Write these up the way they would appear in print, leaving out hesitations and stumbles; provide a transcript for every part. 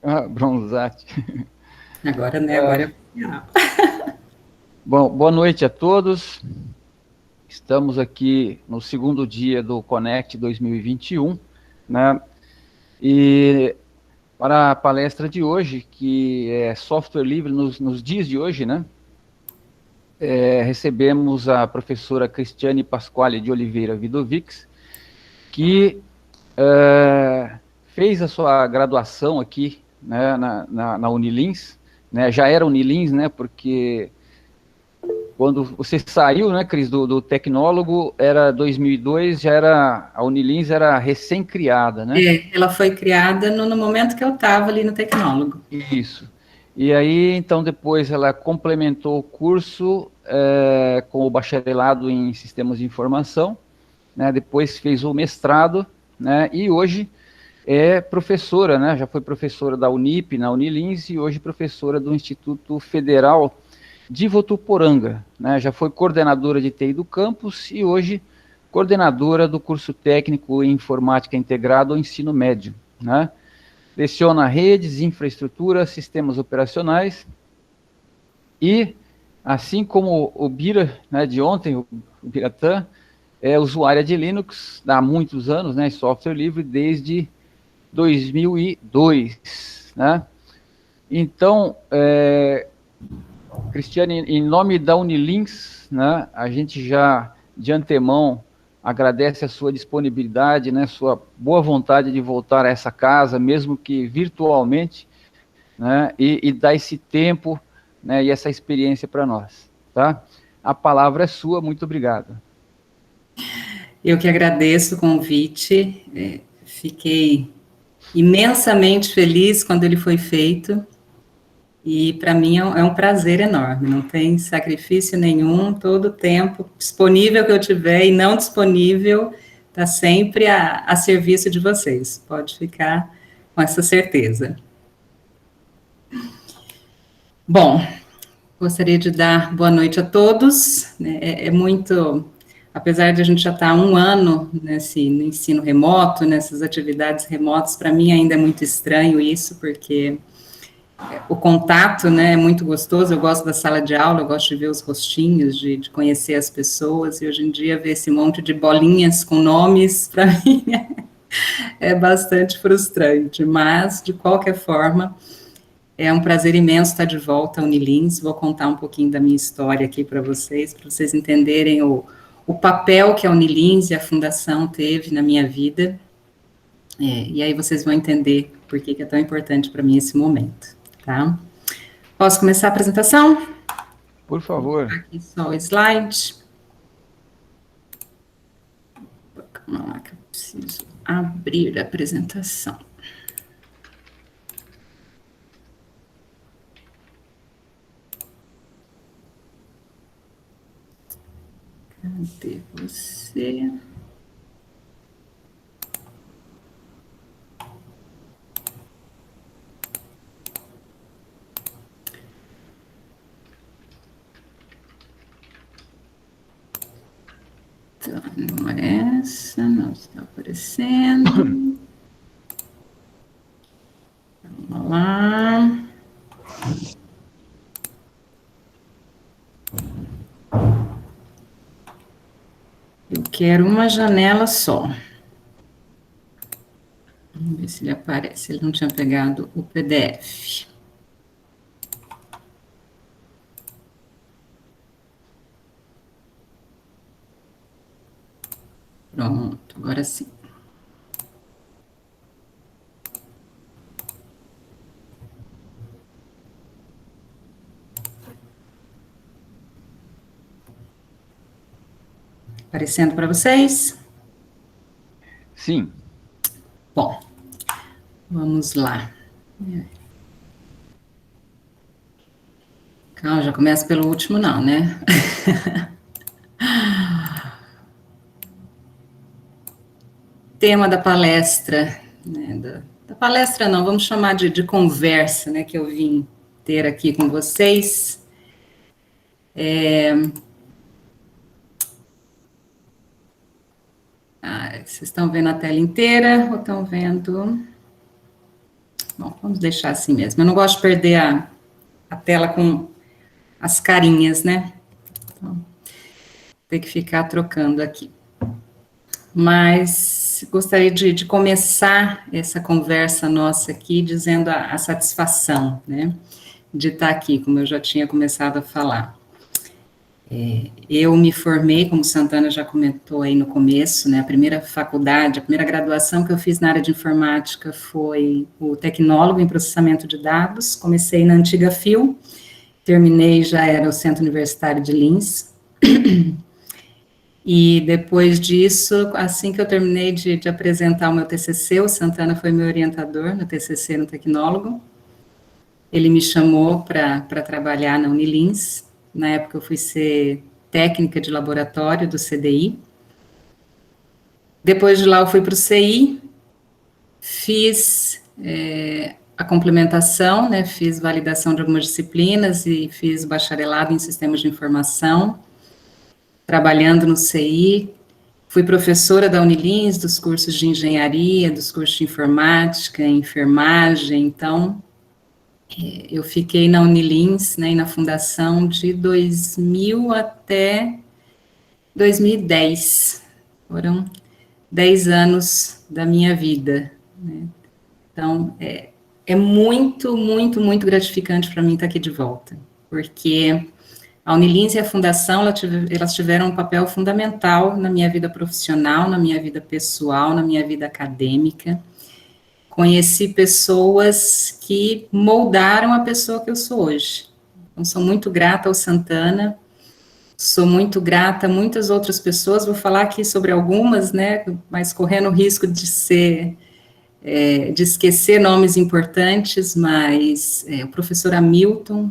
Ah, Bronzatti. Agora, né? Agora é oficial. Bom, boa noite a todos. Estamos aqui no segundo dia do Connect 2021, né? E para a palestra de hoje, que é software livre nos dias de hoje, né? Recebemos a professora Cristiane Pasquale de Oliveira Vidovics, que fez a sua graduação aqui, né, na Unilins, né? Já era Unilins, né? Porque quando você saiu, né, Cris, do tecnólogo, era 2002, já era, a Unilins era recém-criada, né? Ela foi criada no momento que eu estava ali no tecnólogo. Isso. E aí, então, depois ela complementou o curso com o bacharelado em sistemas de informação, né? Depois fez o mestrado, né? E hoje é professora, né? Já foi professora da Unip, na Unilins, e hoje professora do Instituto Federal de Votuporanga, né? Já foi coordenadora de TI do campus e hoje coordenadora do curso técnico em informática integrada ao ensino médio, né? Leciona redes, infraestrutura, sistemas operacionais e, assim como o Bira, né, de ontem, o Biratã, é usuária de Linux há muitos anos, né, software livre desde 2002, né? Então, Cristiane, em nome da Unilinks, né, a gente já de antemão agradece a sua disponibilidade, né, sua boa vontade de voltar a essa casa, mesmo que virtualmente, né, e dar esse tempo, né, e essa experiência para nós, tá? A palavra é sua, muito obrigado. Eu que agradeço o convite, fiquei imensamente feliz quando ele foi feito, e para mim é um prazer enorme, não tem sacrifício nenhum, todo o tempo disponível que eu tiver e não disponível, está sempre a serviço de vocês, pode ficar com essa certeza. Bom, gostaria de dar boa noite a todos, né? É muito, apesar de a gente já estar há um ano no ensino remoto, nessas atividades remotas, para mim ainda é muito estranho isso, porque o contato, né, é muito gostoso, eu gosto da sala de aula, eu gosto de ver os rostinhos, de conhecer as pessoas, e hoje em dia ver esse monte de bolinhas com nomes, para mim é bastante frustrante, mas, de qualquer forma, é um prazer imenso estar de volta à Unilins. Vou contar um pouquinho da minha história aqui para vocês entenderem o papel que a Unilins e a Fundação teve na minha vida. E aí vocês vão entender por que é tão importante para mim esse momento, tá? Posso começar a apresentação? Por favor. Aqui só o slide. Calma lá que eu preciso abrir a apresentação. Cadê você? Então, não é essa, não está aparecendo. Vamos lá. Eu quero uma janela só. Vamos ver se ele aparece. Ele não tinha pegado o PDF. Pronto, agora sim. Aparecendo para vocês? Sim. Bom, vamos lá. Calma, já começa pelo último, não, né? Tema da palestra, né, da palestra não, vamos chamar de conversa, né, que eu vim ter aqui com vocês. Vocês estão vendo a tela inteira ou estão vendo Bom, vamos deixar assim mesmo. Eu não gosto de perder a tela com as carinhas, né? Então, tem que ficar trocando aqui. Mas gostaria de começar essa conversa nossa aqui dizendo a satisfação, né, de estar aqui, como eu já tinha começado a falar. Eu me formei, como Santana já comentou aí no começo, né, a primeira faculdade, a primeira graduação que eu fiz na área de informática foi o tecnólogo em processamento de dados. Comecei na antiga FIU, terminei, já era o Centro Universitário de Linz. E depois disso, assim que eu terminei de apresentar o meu TCC, o Santana foi meu orientador no TCC no tecnólogo. Ele me chamou para trabalhar na Unilins. Na época eu fui ser técnica de laboratório do CDI. Depois de lá eu fui para o CI, fiz a complementação, né, fiz validação de algumas disciplinas e fiz bacharelado em sistemas de informação, trabalhando no CI. Fui professora da Unilins, dos cursos de engenharia, dos cursos de informática, enfermagem. Então, eu fiquei na Unilins, né, e na fundação de 2000 até 2010. Foram 10 anos da minha vida, né? Então, é muito, muito, muito gratificante para mim estar aqui de volta, porque a Unilins e a Fundação, elas tiveram um papel fundamental na minha vida profissional, na minha vida pessoal, na minha vida acadêmica. Conheci pessoas que moldaram a pessoa que eu sou hoje. Então, sou muito grata ao Santana, sou muito grata a muitas outras pessoas, vou falar aqui sobre algumas, né, mas correndo o risco de de esquecer nomes importantes, mas o professor Hamilton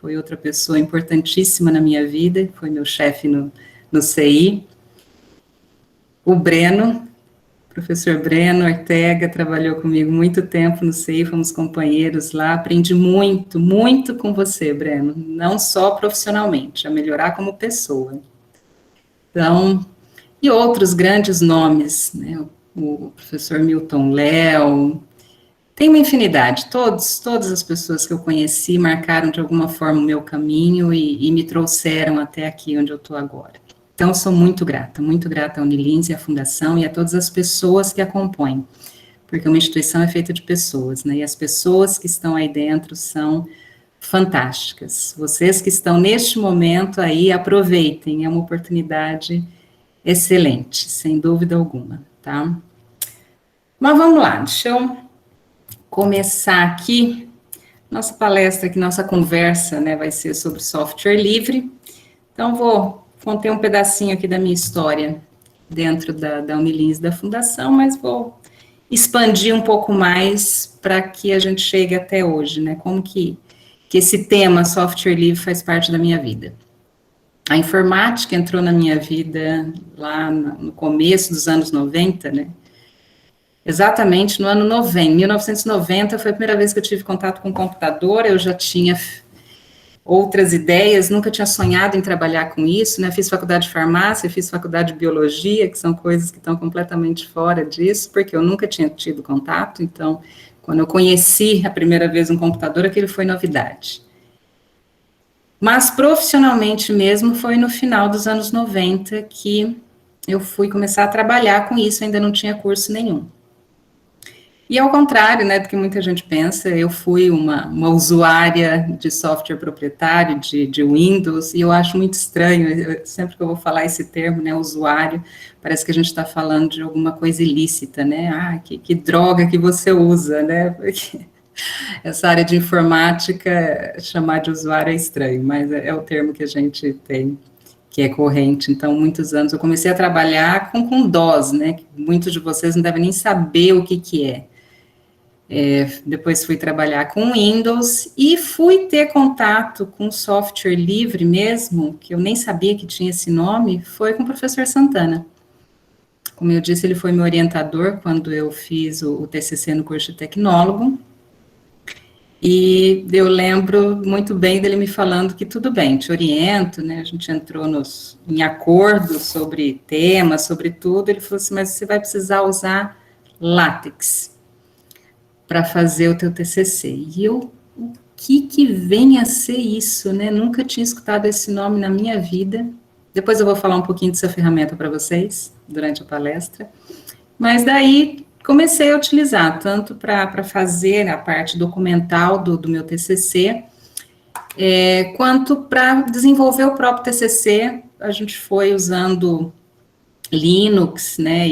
foi outra pessoa importantíssima na minha vida, foi meu chefe no CI. O Breno, professor Breno Ortega, trabalhou comigo muito tempo no CI, fomos companheiros lá, aprendi muito, muito com você, Breno, não só profissionalmente, a melhorar como pessoa. Então, e outros grandes nomes, né, o professor Milton Léo, tem uma infinidade, todas as pessoas que eu conheci marcaram de alguma forma o meu caminho e me trouxeram até aqui onde eu estou agora. Então, sou muito grata à Unilins e à Fundação e a todas as pessoas que a compõem, porque uma instituição é feita de pessoas, né, e as pessoas que estão aí dentro são fantásticas. Vocês que estão neste momento aí, aproveitem, é uma oportunidade excelente, sem dúvida alguma, tá? Mas vamos lá, deixa eu começar aqui, nossa palestra aqui, nossa conversa, né, vai ser sobre software livre. Então, vou contar um pedacinho aqui da minha história dentro da Unilins da Fundação, mas vou expandir um pouco mais para que a gente chegue até hoje, né, como que esse tema software livre faz parte da minha vida. A informática entrou na minha vida lá no começo dos anos 90, né, exatamente no ano 90, 1990 foi a primeira vez que eu tive contato com o computador, eu já tinha outras ideias, nunca tinha sonhado em trabalhar com isso, né, fiz faculdade de farmácia, fiz faculdade de biologia, que são coisas que estão completamente fora disso, porque eu nunca tinha tido contato, então, quando eu conheci a primeira vez um computador, aquilo foi novidade. Mas profissionalmente mesmo, foi no final dos anos 90 que eu fui começar a trabalhar com isso, ainda não tinha curso nenhum. E ao contrário, né, do que muita gente pensa, eu fui uma usuária de software proprietário, de Windows, e eu acho muito estranho, sempre que eu vou falar esse termo, né, usuário, parece que a gente está falando de alguma coisa ilícita, né, que droga que você usa, né, porque essa área de informática, chamar de usuário é estranho, mas é o termo que a gente tem, que é corrente. Então, muitos anos eu comecei a trabalhar com DOS, né, que muitos de vocês não devem nem saber o que é. Depois fui trabalhar com Windows e fui ter contato com software livre mesmo, que eu nem sabia que tinha esse nome, foi com o professor Santana. Como eu disse, ele foi meu orientador quando eu fiz o TCC no curso de tecnólogo, e eu lembro muito bem dele me falando que tudo bem, te oriento, né, a gente entrou em acordo sobre temas, sobre tudo, ele falou assim, mas você vai precisar usar LaTeX. para fazer o teu TCC. E eu, o que vem a ser isso, né? Nunca tinha escutado esse nome na minha vida. Depois eu vou falar um pouquinho dessa ferramenta para vocês, durante a palestra. Mas daí comecei a utilizar, tanto para fazer a parte documental do meu TCC, quanto para desenvolver o próprio TCC. A gente foi usando Linux, né,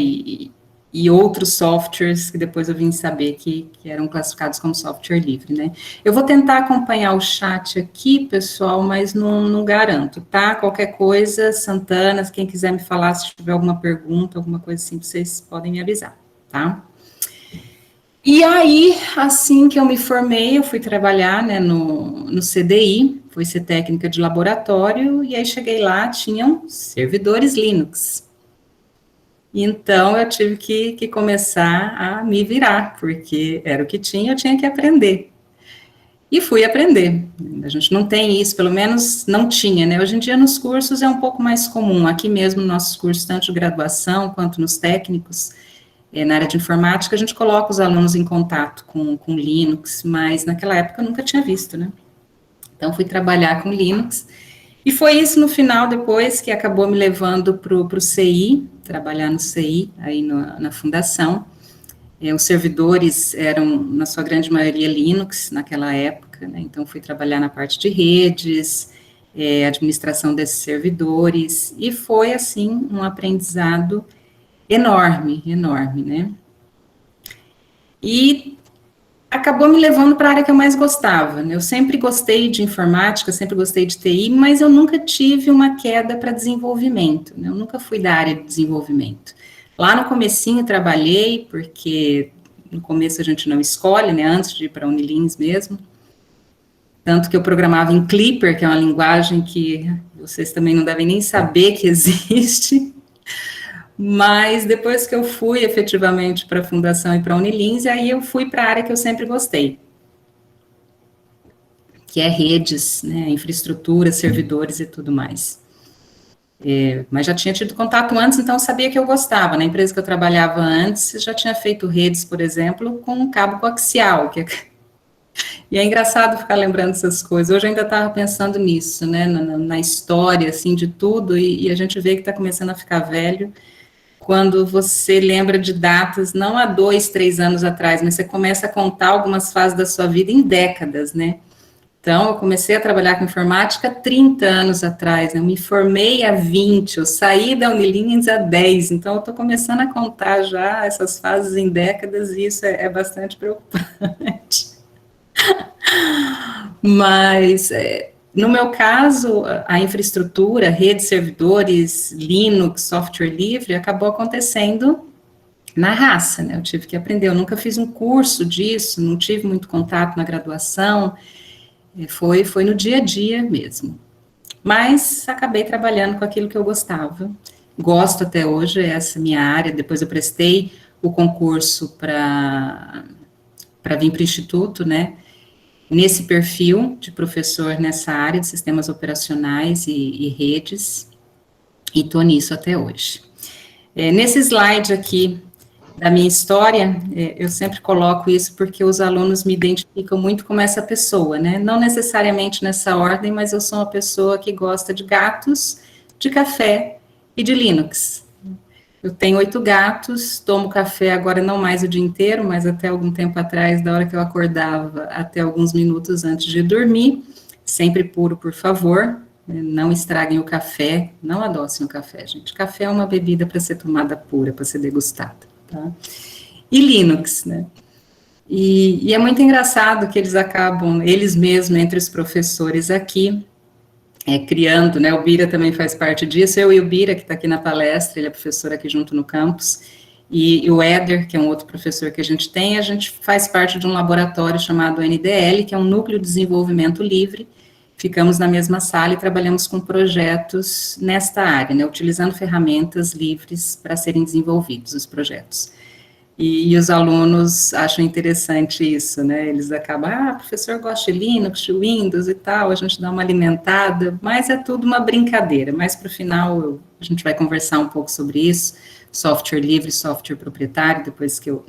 e outros softwares que depois eu vim saber que eram classificados como software livre, né. Eu vou tentar acompanhar o chat aqui, pessoal, mas não garanto, tá? Qualquer coisa, Santana, quem quiser me falar, se tiver alguma pergunta, alguma coisa assim, vocês podem me avisar, tá? E aí, assim que eu me formei, eu fui trabalhar, né, no CDI, fui ser técnica de laboratório, e aí cheguei lá, tinham servidores Linux. Então, eu tive que começar a me virar, porque era o que tinha, eu tinha que aprender. E fui aprender. A gente não tem isso, pelo menos não tinha, né? Hoje em dia, nos cursos, é um pouco mais comum. Aqui mesmo, nos nossos cursos, tanto de graduação quanto nos técnicos, na área de informática, a gente coloca os alunos em contato com Linux, mas naquela época eu nunca tinha visto, né? Então, fui trabalhar com Linux. E foi isso no final, depois, que acabou me levando para o CI, trabalhar no CI, aí na fundação. Os servidores eram, na sua grande maioria, Linux, naquela época, né? Então, fui trabalhar na parte de redes, administração desses servidores, e foi, assim, um aprendizado enorme, né? E acabou me levando para a área que eu mais gostava, né? Eu sempre gostei de informática, sempre gostei de TI, mas eu nunca tive uma queda para desenvolvimento, né? Eu nunca fui da área de desenvolvimento. Lá no comecinho trabalhei, porque no começo a gente não escolhe, né? Antes de ir para a Unilins mesmo. Tanto que eu programava em Clipper, que é uma linguagem que vocês também não devem nem saber que existe. Mas depois que eu fui efetivamente para a Fundação e para a Unilins, aí eu fui para a área que eu sempre gostei, que é redes, né, infraestrutura, servidores e tudo mais. Mas já tinha tido contato antes, então sabia que eu gostava. Na empresa que eu trabalhava antes, já tinha feito redes, por exemplo, com um cabo coaxial. E é engraçado ficar lembrando essas coisas. Hoje eu ainda estava pensando nisso, né, na história, assim, de tudo, e a gente vê que está começando a ficar velho, quando você lembra de datas, não há 2, 3 anos atrás, mas você começa a contar algumas fases da sua vida em décadas, né? Então, eu comecei a trabalhar com informática 30 anos atrás, né? Eu me formei há 20, eu saí da Unilins há 10, então eu estou começando a contar já essas fases em décadas, e isso é bastante preocupante. Mas, no meu caso, a infraestrutura, redes, servidores, Linux, software livre, acabou acontecendo na raça, né? Eu tive que aprender, eu nunca fiz um curso disso, não tive muito contato na graduação, foi no dia a dia mesmo. Mas acabei trabalhando com aquilo que eu gostava, gosto até hoje, essa minha área. Depois eu prestei o concurso para vir para o Instituto, né? Nesse perfil de professor nessa área de sistemas operacionais e redes, e estou nisso até hoje. Nesse slide aqui da minha história, eu sempre coloco isso porque os alunos me identificam muito como essa pessoa, né? Não necessariamente nessa ordem, mas eu sou uma pessoa que gosta de gatos, de café e de Linux. Eu tenho 8 gatos, tomo café agora não mais o dia inteiro, mas até algum tempo atrás, da hora que eu acordava, até alguns minutos antes de dormir, sempre puro, por favor, não estraguem o café, não adocem o café, gente. Café é uma bebida para ser tomada pura, para ser degustada, tá? E Linux, né? E é muito engraçado que eles acabam, eles mesmos, entre os professores aqui, criando, né, o Bira também faz parte disso, eu e o Bira, que está aqui na palestra, ele é professor aqui junto no campus, e o Éder, que é um outro professor que a gente faz parte de um laboratório chamado NDL, que é um Núcleo de Desenvolvimento Livre. Ficamos na mesma sala e trabalhamos com projetos nesta área, né, utilizando ferramentas livres para serem desenvolvidos os projetos. E os alunos acham interessante isso, né? Eles acabam, professor gosta de Linux, de Windows e tal, a gente dá uma alimentada, mas é tudo uma brincadeira. Mas para o final a gente vai conversar um pouco sobre isso, software livre, software proprietário, depois que eu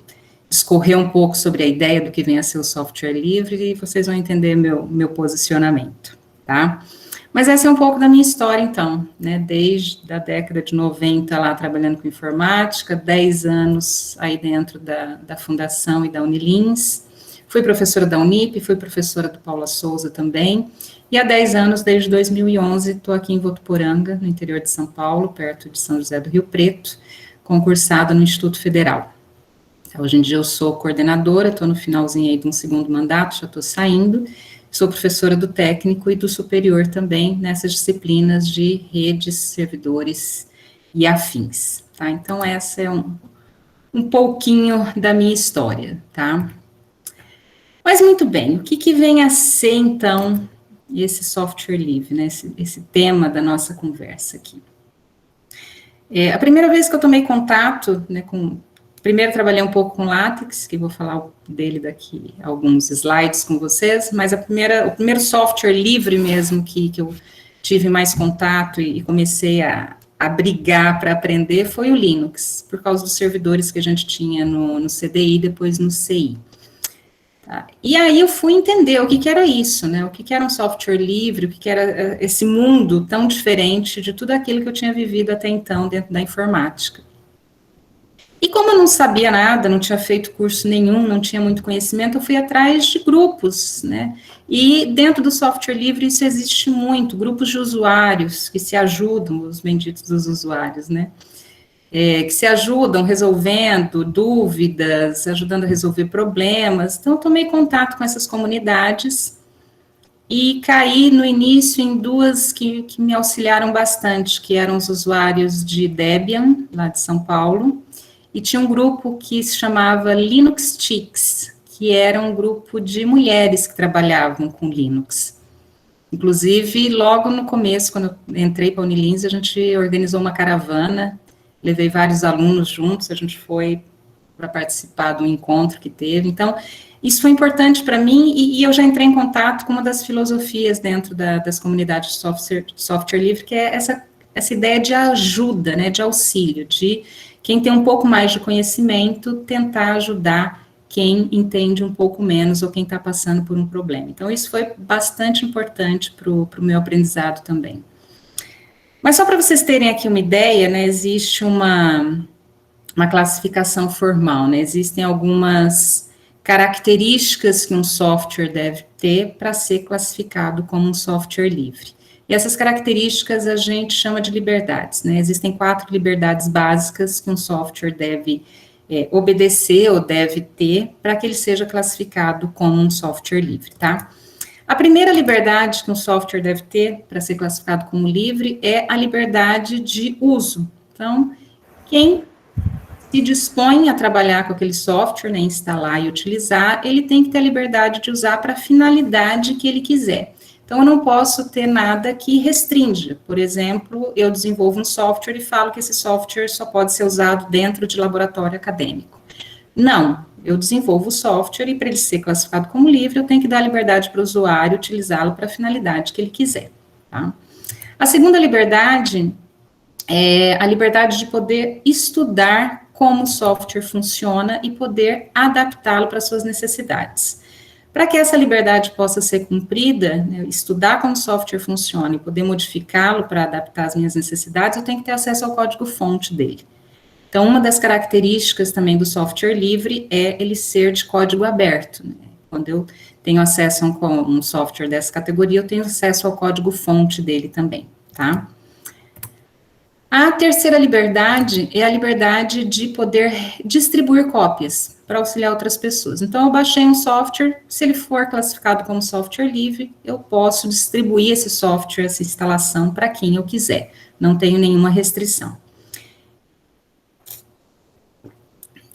discorrer um pouco sobre a ideia do que vem a ser o software livre e vocês vão entender meu posicionamento, tá? Mas essa é um pouco da minha história, então, né? Desde a década de 90 lá trabalhando com informática, 10 anos aí dentro da Fundação e da Unilins. Fui professora da Unip, fui professora do Paula Souza também. E há 10 anos, desde 2011, estou aqui em Votuporanga, no interior de São Paulo, perto de São José do Rio Preto, concursada no Instituto Federal. Hoje em dia eu sou coordenadora, estou no finalzinho aí de um segundo mandato, já estou saindo. Sou professora do técnico e do superior também, nessas disciplinas de redes, servidores e afins, tá? Então, essa é um pouquinho da minha história, tá? Mas, muito bem, o que vem a ser, então, esse software livre, né? Esse tema da nossa conversa aqui. A primeira vez que eu tomei contato, né, primeiro trabalhei um pouco com LaTeX, que vou falar dele daqui a alguns slides com vocês, mas o primeiro software livre mesmo que eu tive mais contato e comecei a brigar para aprender foi o Linux, por causa dos servidores que a gente tinha no CDI, depois no CI. Tá? E aí eu fui entender o que era isso, né? O que era um software livre, o que era esse mundo tão diferente de tudo aquilo que eu tinha vivido até então dentro da informática. E como eu não sabia nada, não tinha feito curso nenhum, não tinha muito conhecimento, eu fui atrás de grupos, né? E dentro do software livre isso existe muito, grupos de usuários que se ajudam, os benditos dos usuários, né? Que se ajudam resolvendo dúvidas, ajudando a resolver problemas. Então, eu tomei contato com essas comunidades e caí no início em duas que me auxiliaram bastante, que eram os usuários de Debian, lá de São Paulo, e tinha um grupo que se chamava Linux Chicks, que era um grupo de mulheres que trabalhavam com Linux. Inclusive, logo no começo, quando eu entrei para a Unilins, a gente organizou uma caravana, levei vários alunos juntos, a gente foi para participar do encontro que teve. Então, isso foi importante para mim e eu já entrei em contato com uma das filosofias dentro das comunidades de software livre, que é essa ideia de ajuda, né, de auxílio, de quem tem um pouco mais de conhecimento tentar ajudar quem entende um pouco menos ou quem está passando por um problema. Então, isso foi bastante importante para o meu aprendizado também. Mas só para vocês terem aqui uma ideia, né, existe uma classificação formal, né, existem algumas características que um software deve ter para ser classificado como um software livre. E essas características a gente chama de liberdades, né, existem 4 liberdades básicas que um software deve obedecer ou deve ter para que ele seja classificado como um software livre, tá? A primeira liberdade que um software deve ter para ser classificado como livre é a liberdade de uso. Então, quem se dispõe a trabalhar com aquele software, né, instalar e utilizar, ele tem que ter a liberdade de usar para a finalidade que ele quiser. Então, eu não posso ter nada que restrinja. Por exemplo, eu desenvolvo um software e falo que esse software só pode ser usado dentro de laboratório acadêmico. Não, eu desenvolvo o software e para ele ser classificado como livre, eu tenho que dar liberdade para o usuário utilizá-lo para a finalidade que ele quiser. Tá? A segunda liberdade é a liberdade de poder estudar como o software funciona e poder adaptá-lo para suas necessidades. Para que essa liberdade possa ser cumprida, né, estudar como o software funciona e poder modificá-lo para adaptar às minhas necessidades, eu tenho que ter acesso ao código-fonte dele. Então, uma das características também do software livre é ele ser de código aberto. Né? Quando eu tenho acesso a um software dessa categoria, eu tenho acesso ao código-fonte dele também, tá? A terceira liberdade é a liberdade de poder distribuir cópias para auxiliar outras pessoas. Então, eu baixei um software, se ele for classificado como software livre, eu posso distribuir esse software, essa instalação, para quem eu quiser. Não tenho nenhuma restrição.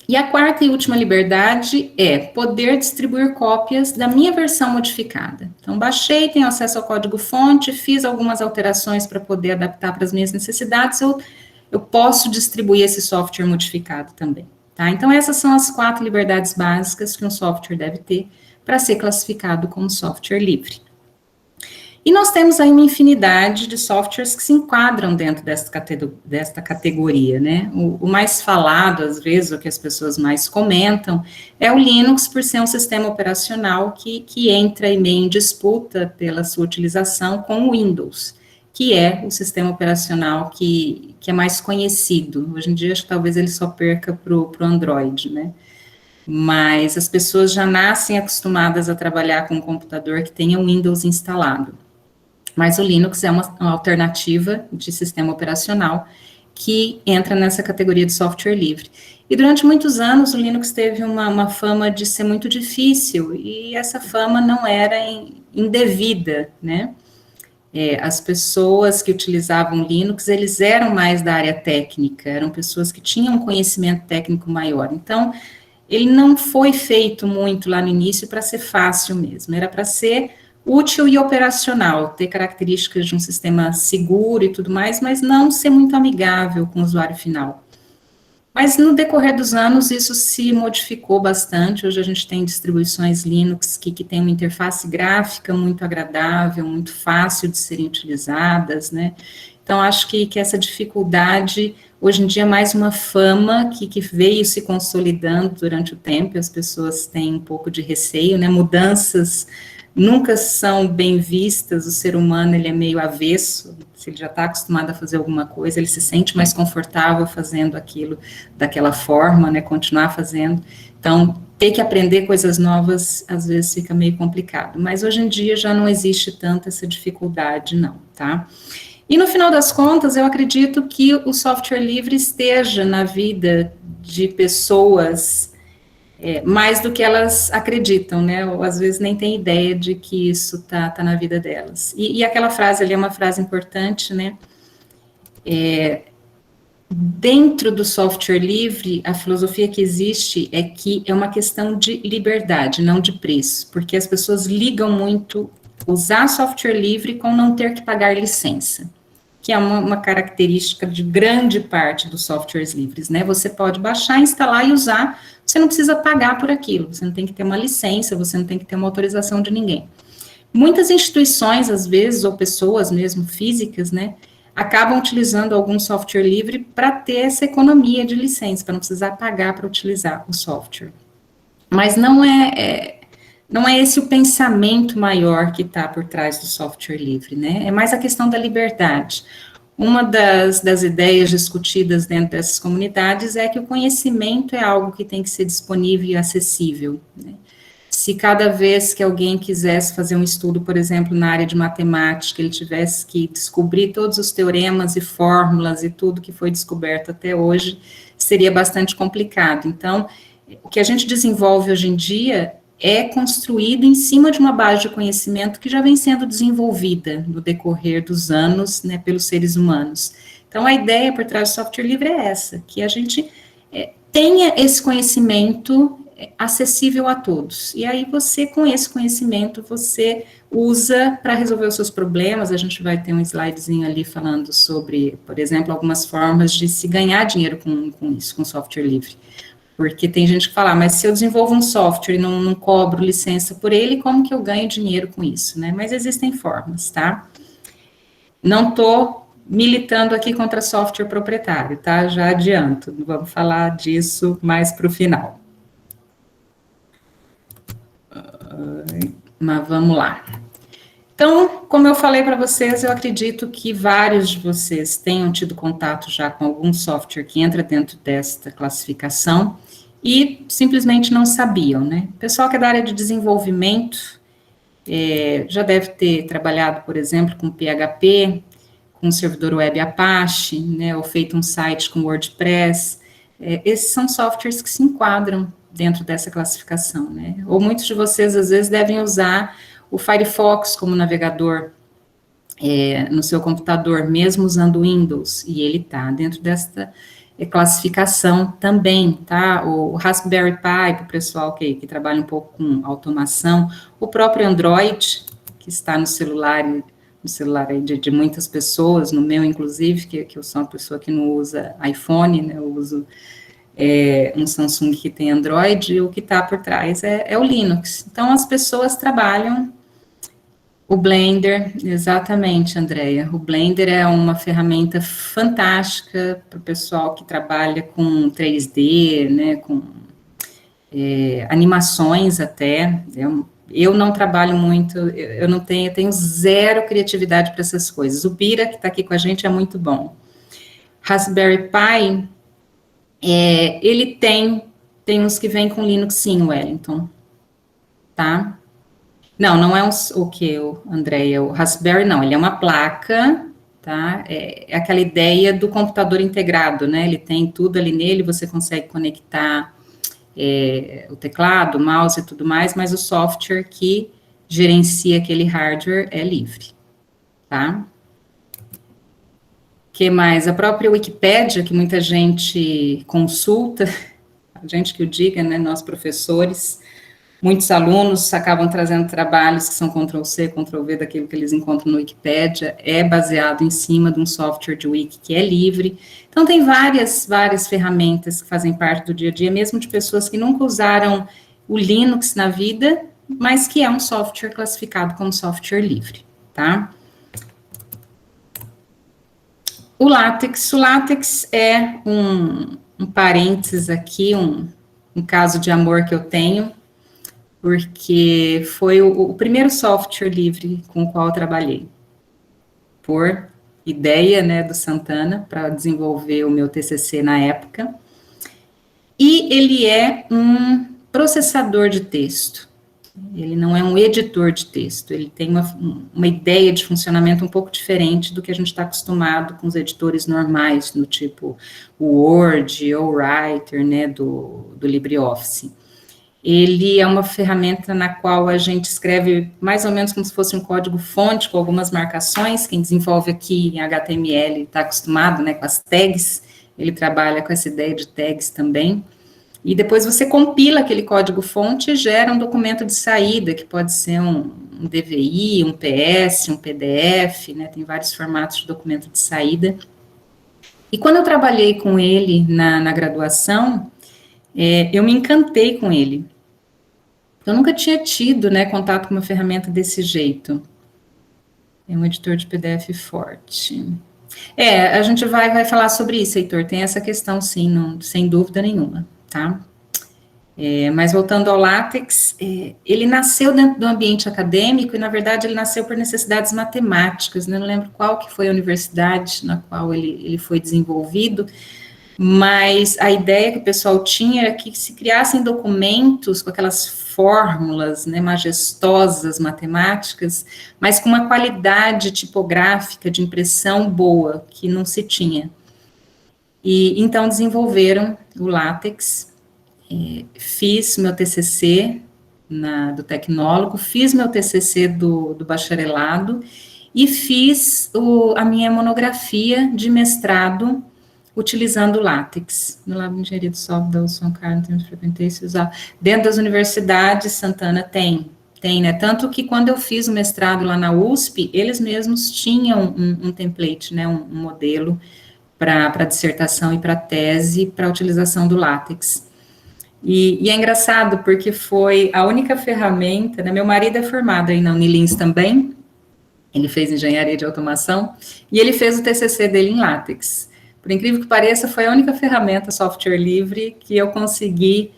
E a quarta e última liberdade é poder distribuir cópias da minha versão modificada. Então, baixei, tenho acesso ao código-fonte, fiz algumas alterações para poder adaptar para as minhas necessidades, eu posso distribuir esse software modificado também. Tá? Então, essas são as 4 liberdades básicas que um software deve ter para ser classificado como software livre. E nós temos aí uma infinidade de softwares que se enquadram dentro desta categoria, né? O mais falado, às vezes, o que as pessoas mais comentam, é o Linux, por ser um sistema operacional que entra e meio em disputa pela sua utilização com o Windows, que é o sistema operacional que é mais conhecido. Hoje em dia, acho que talvez ele só perca para o Android, né? Mas as pessoas já nascem acostumadas a trabalhar com um computador que tenha o Windows instalado. Mas o Linux é uma alternativa de sistema operacional que entra nessa categoria de software livre. E durante muitos anos o Linux teve uma fama de ser muito difícil, e essa fama não era indevida, né? As pessoas que utilizavam Linux, eles eram mais da área técnica, eram pessoas que tinham um conhecimento técnico maior. Então, ele não foi feito muito lá no início para ser fácil mesmo, era para ser útil e operacional, ter características de um sistema seguro e tudo mais, mas não ser muito amigável com o usuário final. Mas no decorrer dos anos isso se modificou bastante. Hoje a gente tem distribuições Linux que tem uma interface gráfica muito agradável, muito fácil de serem utilizadas, né? Então acho que essa dificuldade, hoje em dia, é mais uma fama que veio se consolidando durante o tempo, e as pessoas têm um pouco de receio, né? Mudanças nunca são bem vistas, o ser humano, ele é meio avesso, se ele já está acostumado a fazer alguma coisa, ele se sente mais confortável fazendo aquilo daquela forma, né, continuar fazendo. Então, ter que aprender coisas novas, às vezes fica meio complicado, mas hoje em dia já não existe tanta essa dificuldade, não, tá? E no final das contas, eu acredito que o software livre esteja na vida de pessoas mais do que elas acreditam, né, ou às vezes nem tem ideia de que isso tá na vida delas. E aquela frase ali é uma frase importante, né, dentro do software livre, a filosofia que existe é que é uma questão de liberdade, não de preço, porque as pessoas ligam muito usar software livre com não ter que pagar licença, que é uma característica de grande parte dos softwares livres, né? Você pode baixar, instalar e usar, você não precisa pagar por aquilo, você não tem que ter uma licença, você não tem que ter uma autorização de ninguém. Muitas instituições, às vezes, ou pessoas mesmo físicas, né, acabam utilizando algum software livre para ter essa economia de licença, para não precisar pagar para utilizar o software. Mas não é esse o pensamento maior que está por trás do software livre, né? É mais a questão da liberdade. Uma das ideias discutidas dentro dessas comunidades é que o conhecimento é algo que tem que ser disponível e acessível, né? Se cada vez que alguém quisesse fazer um estudo, por exemplo, na área de matemática, ele tivesse que descobrir todos os teoremas e fórmulas e tudo que foi descoberto até hoje, seria bastante complicado. Então, o que a gente desenvolve hoje em dia é construído em cima de uma base de conhecimento que já vem sendo desenvolvida no decorrer dos anos, né, pelos seres humanos. Então, a ideia por trás do software livre é essa, que a gente tenha esse conhecimento acessível a todos. E aí você, com esse conhecimento, você usa para resolver os seus problemas. A gente vai ter um slidezinho ali falando sobre, por exemplo, algumas formas de se ganhar dinheiro com isso, com software livre. Porque tem gente que fala, mas se eu desenvolvo um software e não cobro licença por ele, como que eu ganho dinheiro com isso, né? Mas existem formas, tá? Não estou militando aqui contra software proprietário, tá? Já adianto, vamos falar disso mais para o final. Mas vamos lá. Então, como eu falei para vocês, eu acredito que vários de vocês tenham tido contato já com algum software que entra dentro desta classificação e simplesmente não sabiam, né? O pessoal que é da área de desenvolvimento já deve ter trabalhado, por exemplo, com PHP, com o servidor web Apache, né, ou feito um site com WordPress. Esses são softwares que se enquadram dentro dessa classificação, né? Ou muitos de vocês, às vezes, devem usar o Firefox como navegador no seu computador, mesmo usando Windows, e ele está dentro desta classificação também, tá? O Raspberry Pi, para o pessoal que trabalha um pouco com automação, o próprio Android, que está no celular aí de muitas pessoas, no meu, inclusive, que eu sou uma pessoa que não usa iPhone, né? Eu uso um Samsung que tem Android, e o que está por trás é o Linux. Então, as pessoas trabalham O Blender, exatamente, Andréia. O Blender é uma ferramenta fantástica para o pessoal que trabalha com 3D, né, com animações até. Eu não trabalho muito, eu não tenho, eu tenho zero criatividade para essas coisas. O Bira, que está aqui com a gente, é muito bom. Raspberry Pi, ele tem uns que vêm com Linux, sim, Wellington, tá? Não é Andréia? O Raspberry, não, ele é uma placa, tá? É aquela ideia do computador integrado, né? Ele tem tudo ali nele, você consegue conectar o teclado, o mouse e tudo mais, mas o software que gerencia aquele hardware é livre, tá? O que mais? A própria Wikipédia, que muita gente consulta, a gente que o diga, né? Nós professores, muitos alunos acabam trazendo trabalhos que são Ctrl+C, Ctrl+V daquilo que eles encontram no Wikipédia, é baseado em cima de um software de wiki que é livre. Então, tem várias ferramentas que fazem parte do dia a dia, mesmo de pessoas que nunca usaram o Linux na vida, mas que é um software classificado como software livre, tá? O LaTeX é um parênteses aqui, um caso de amor que eu tenho, porque foi o primeiro software livre com o qual eu trabalhei, por ideia, né, do Santana, para desenvolver o meu TCC na época, e ele é um processador de texto, ele não é um editor de texto, ele tem uma ideia de funcionamento um pouco diferente do que a gente está acostumado com os editores normais, no tipo o Word ou o Writer, né, do LibreOffice. Ele é uma ferramenta na qual a gente escreve mais ou menos como se fosse um código-fonte, com algumas marcações. Quem desenvolve aqui em HTML está acostumado, né, com as tags, ele trabalha com essa ideia de tags também. E depois você compila aquele código-fonte e gera um documento de saída, que pode ser um DVI, um PS, um PDF, né, tem vários formatos de documento de saída. E quando eu trabalhei com ele na graduação, eu me encantei com ele. Eu nunca tinha tido, né, contato com uma ferramenta desse jeito. É um editor de PDF forte. A gente vai falar sobre isso, Heitor. Tem essa questão, sim, sem dúvida nenhuma, tá? Mas voltando ao LaTeX, ele nasceu dentro do ambiente acadêmico e, na verdade, ele nasceu por necessidades matemáticas, né? Não lembro qual que foi a universidade na qual ele foi desenvolvido, mas a ideia que o pessoal tinha era que se criassem documentos com aquelas fórmulas, né, majestosas, matemáticas, mas com uma qualidade tipográfica de impressão boa, que não se tinha. E então desenvolveram o LaTeX, fiz meu TCC do tecnólogo, fiz meu TCC do bacharelado e fiz a minha monografia de mestrado utilizando o LaTeX, no Lab de Engenharia do Software da São Carlos, temos frequentei se usar. Dentro das universidades, Santana tem, né? Tanto que quando eu fiz o mestrado lá na USP, eles mesmos tinham um template, né? Um modelo para dissertação e para tese, para utilização do LaTeX. E é engraçado, porque foi a única ferramenta, né? Meu marido é formado aí na Unilins também, ele fez engenharia de automação, e ele fez o TCC dele em LaTeX. Por incrível que pareça, foi a única ferramenta software livre que eu consegui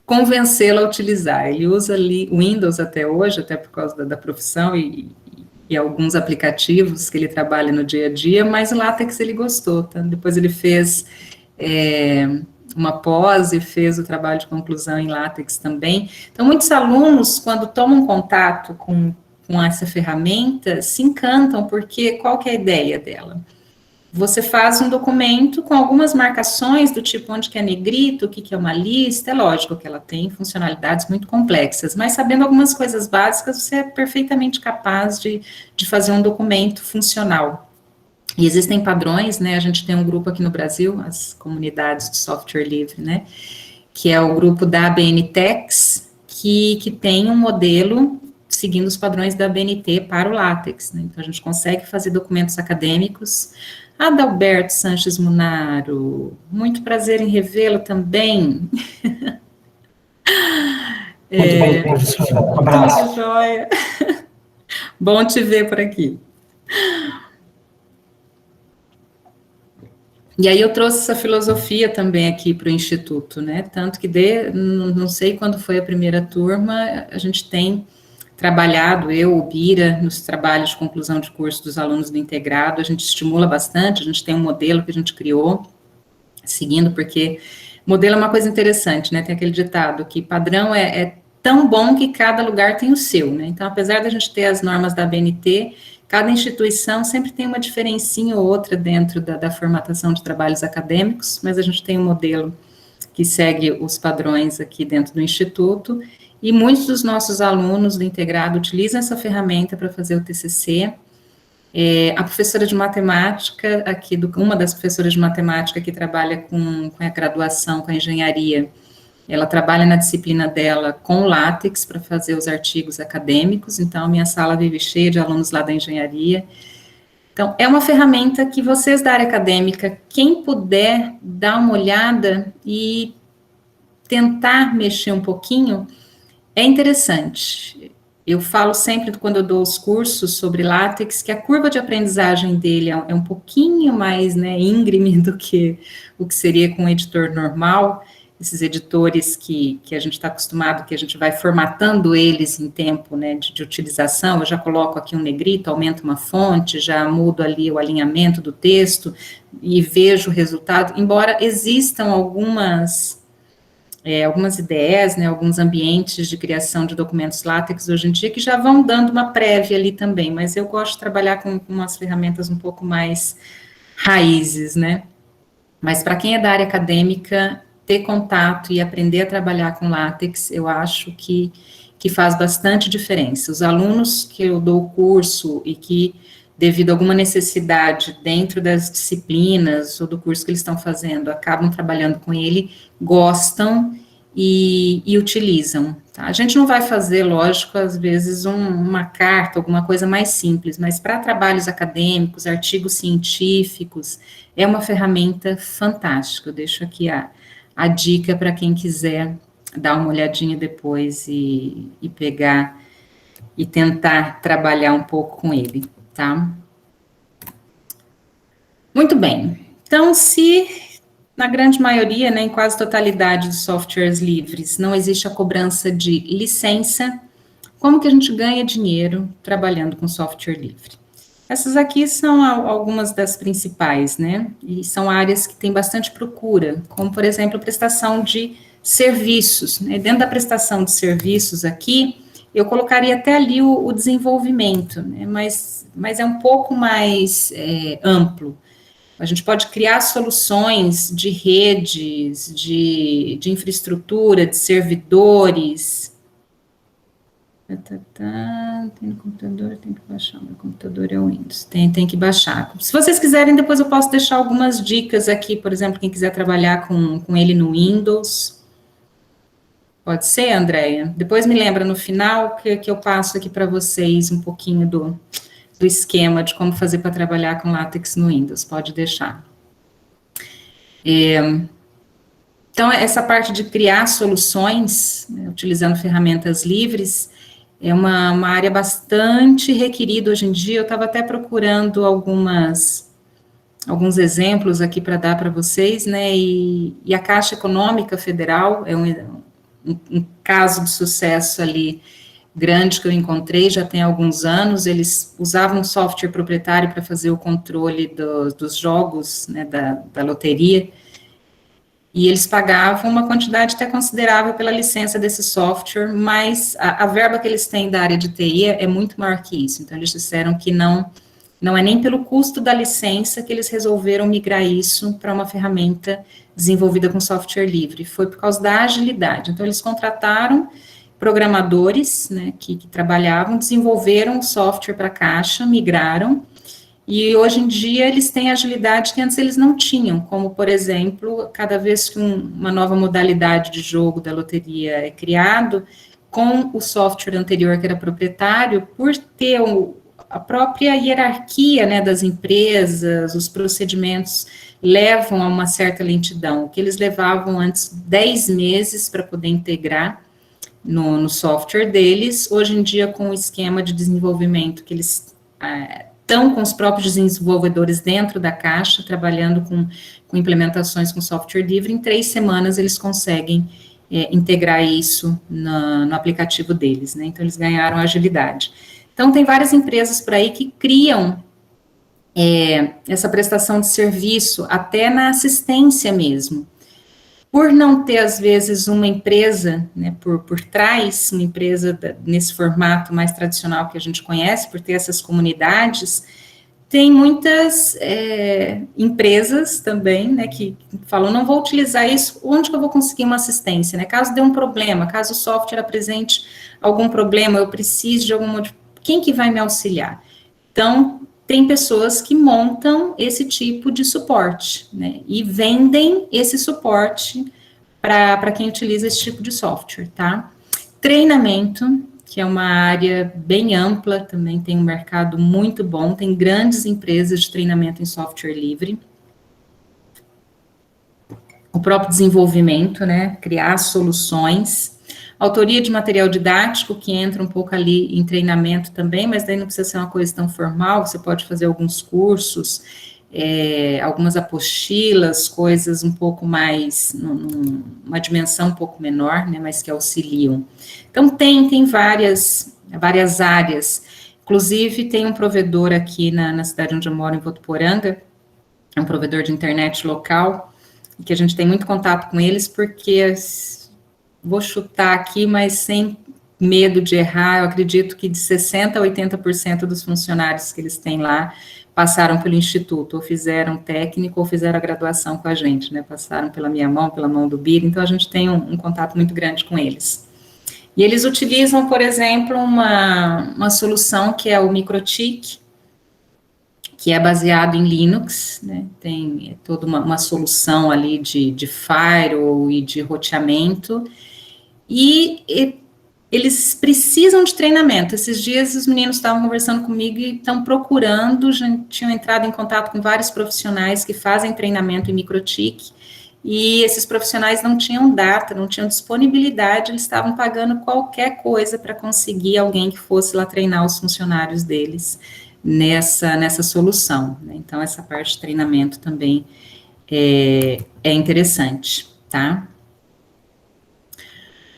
convencê-lo a utilizar. Ele usa ali Windows até hoje, até por causa da profissão e alguns aplicativos que ele trabalha no dia a dia, mas o LaTeX ele gostou, tá? Depois ele fez uma pós e fez o trabalho de conclusão em LaTeX também. Então, muitos alunos, quando tomam contato com essa ferramenta, se encantam, porque qual que é a ideia dela? Você faz um documento com algumas marcações do tipo onde que é negrito, o que é uma lista, é lógico que ela tem funcionalidades muito complexas, mas sabendo algumas coisas básicas, você é perfeitamente capaz de fazer um documento funcional. E existem padrões, né, a gente tem um grupo aqui no Brasil, as comunidades de software livre, né, que é o grupo da ABNTeX, que tem um modelo seguindo os padrões da ABNT para o LaTeX, né, então a gente consegue fazer documentos acadêmicos. Adalberto Sanches Munaro, muito prazer em revê-lo também. Muito bem, professor. Um abraço. Joia. Bom te ver por aqui. E aí eu trouxe essa filosofia também aqui para o Instituto, né? Tanto que não sei quando foi a primeira turma, a gente tem trabalhado, eu, o Bira, nos trabalhos de conclusão de curso dos alunos do integrado, a gente estimula bastante, a gente tem um modelo que a gente criou, seguindo, porque modelo é uma coisa interessante, né? Tem aquele ditado que padrão é tão bom que cada lugar tem o seu, né? Então, apesar da gente ter as normas da ABNT, cada instituição sempre tem uma diferencinha ou outra dentro da formatação de trabalhos acadêmicos, mas a gente tem um modelo que segue os padrões aqui dentro do Instituto, e muitos dos nossos alunos do integrado utilizam essa ferramenta para fazer o TCC. A professora de matemática, uma das professoras de matemática que trabalha com a graduação, com a engenharia, ela trabalha na disciplina dela com látex para fazer os artigos acadêmicos, então minha sala vive cheia de alunos lá da engenharia. Então, é uma ferramenta que vocês da área acadêmica, quem puder, dar uma olhada e tentar mexer um pouquinho, é interessante. Eu falo sempre, quando eu dou os cursos sobre látex, que a curva de aprendizagem dele é um pouquinho mais, né, íngreme do que o que seria com um editor normal, esses editores que a gente está acostumado, que a gente vai formatando eles em tempo, né, de utilização. Eu já coloco aqui um negrito, aumento uma fonte, já mudo ali o alinhamento do texto e vejo o resultado, embora existam algumas ideias, né, alguns ambientes de criação de documentos látex hoje em dia que já vão dando uma prévia ali também, mas eu gosto de trabalhar com umas ferramentas um pouco mais raízes, né? Mas para quem é da área acadêmica, ter contato e aprender a trabalhar com látex, eu acho que faz bastante diferença. Os alunos que eu dou o curso e que, devido a alguma necessidade dentro das disciplinas ou do curso que eles estão fazendo, acabam trabalhando com ele, gostam e utilizam. Tá? A gente não vai fazer, lógico, às vezes uma carta, alguma coisa mais simples, mas para trabalhos acadêmicos, artigos científicos, é uma ferramenta fantástica. Eu deixo aqui a dica para quem quiser dar uma olhadinha depois e pegar e tentar trabalhar um pouco com ele. Tá? Muito bem. Então, se na grande maioria, né, em quase totalidade dos softwares livres, não existe a cobrança de licença, como que a gente ganha dinheiro trabalhando com software livre? Essas aqui são algumas das principais, né? E são áreas que têm bastante procura, como, por exemplo, a prestação de serviços, né? Dentro da prestação de serviços aqui, eu colocaria até ali o desenvolvimento, né? Mas é um pouco mais amplo. A gente pode criar soluções de redes, de infraestrutura, de servidores. Tem no computador, tem que baixar. Meu computador é o Windows. Tem que baixar. Se vocês quiserem, depois eu posso deixar algumas dicas aqui, por exemplo, quem quiser trabalhar com ele no Windows. Pode ser, Andréia? Depois me lembra no final que eu passo aqui para vocês um pouquinho do esquema de como fazer para trabalhar com látex no Windows. Pode deixar. Então, essa parte de criar soluções, né, utilizando ferramentas livres, é uma área bastante requerida hoje em dia. Eu estava até procurando alguns exemplos aqui para dar para vocês, né, e a Caixa Econômica Federal é um caso de sucesso ali grande que eu encontrei, já tem alguns anos. Eles usavam um software proprietário para fazer o controle dos jogos, né, da loteria, e eles pagavam uma quantidade até considerável pela licença desse software, mas a verba que eles têm da área de TI é muito maior que isso. Então, eles disseram que não é nem pelo custo da licença que eles resolveram migrar isso para uma ferramenta desenvolvida com software livre, foi por causa da agilidade. Então, eles contrataram programadores, né, que trabalhavam, desenvolveram o software para a Caixa, migraram, e hoje em dia eles têm agilidade que antes eles não tinham, como, por exemplo, cada vez que uma nova modalidade de jogo da loteria é criado, com o software anterior que era proprietário, por ter a própria hierarquia, né, das empresas, os procedimentos levam a uma certa lentidão. O que eles levavam antes 10 meses para poder integrar, no software deles, hoje em dia com o esquema de desenvolvimento que eles estão com os próprios desenvolvedores dentro da caixa, trabalhando com implementações com software livre, em 3 semanas eles conseguem integrar isso no aplicativo deles, né? Então, eles ganharam agilidade. Então, tem várias empresas por aí que criam essa prestação de serviço, até na assistência mesmo. Por não ter, às vezes, uma empresa, né, por trás, uma empresa nesse formato mais tradicional que a gente conhece, por ter essas comunidades, tem muitas empresas também, né, que falam, não vou utilizar isso, onde que eu vou conseguir uma assistência, né? Caso dê um problema, caso o software apresente algum problema, eu preciso de alguma... Quem que vai me auxiliar? Então, tem pessoas que montam esse tipo de suporte, né, e vendem esse suporte para quem utiliza esse tipo de software, tá? Treinamento, que é uma área bem ampla, também tem um mercado muito bom, tem grandes empresas de treinamento em software livre. O próprio desenvolvimento, né, criar soluções. Autoria de material didático, que entra um pouco ali em treinamento também, mas daí não precisa ser uma coisa tão formal, você pode fazer alguns cursos, algumas apostilas, coisas um pouco mais, uma dimensão um pouco menor, né, mas que auxiliam. Então, tem várias áreas, inclusive tem um provedor aqui na cidade onde eu moro, em Votuporanga, é um provedor de internet local, que a gente tem muito contato com eles, porque... Vou chutar aqui, mas sem medo de errar, eu acredito que de 60% a 80% dos funcionários que eles têm lá passaram pelo Instituto, ou fizeram técnico, ou fizeram a graduação com a gente, né? Passaram pela minha mão, pela mão do Bira, então a gente tem um contato muito grande com eles. E eles utilizam, por exemplo, uma solução que é o MikroTik, que é baseado em Linux, né? Tem toda uma solução ali de firewall e de roteamento, e eles precisam de treinamento. Esses dias os meninos estavam conversando comigo e estão procurando, já tinham entrado em contato com vários profissionais que fazem treinamento em MikroTik, e esses profissionais não tinham data, não tinham disponibilidade, eles estavam pagando qualquer coisa para conseguir alguém que fosse lá treinar os funcionários deles nessa solução, né? Então, essa parte de treinamento também é interessante, tá?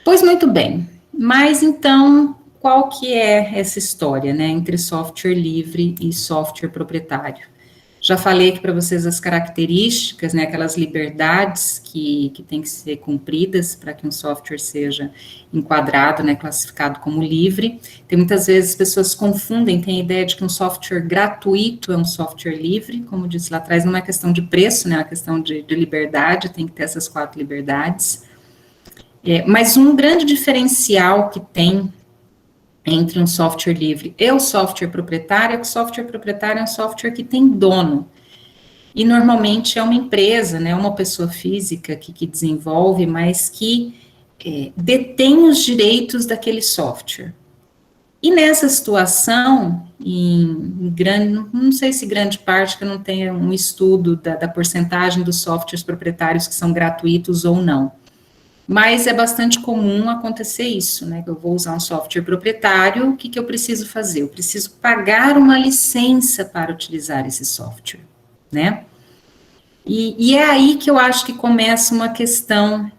Pois muito bem, mas então, qual que é essa história, né, entre software livre e software proprietário? Já falei aqui para vocês as características, né, aquelas liberdades que têm que ser cumpridas para que um software seja enquadrado, né, classificado como livre. Tem muitas vezes as pessoas confundem, têm a ideia de que um software gratuito é um software livre, como disse lá atrás, não é questão de preço, né, é uma questão de liberdade, tem que ter essas 4 liberdades. Mas um grande diferencial que tem entre um software livre e o software proprietário é que o software proprietário é um software que tem dono. E normalmente é uma empresa, né, uma pessoa física que desenvolve, mas que detém os direitos daquele software. E nessa situação, em grande, não sei se grande parte, que eu não tenho um estudo da porcentagem dos softwares proprietários que são gratuitos ou não. Mas é bastante comum acontecer isso, né? Eu vou usar um software proprietário, o que eu preciso fazer? Eu preciso pagar uma licença para utilizar esse software, né? E é aí que eu acho que começa uma questão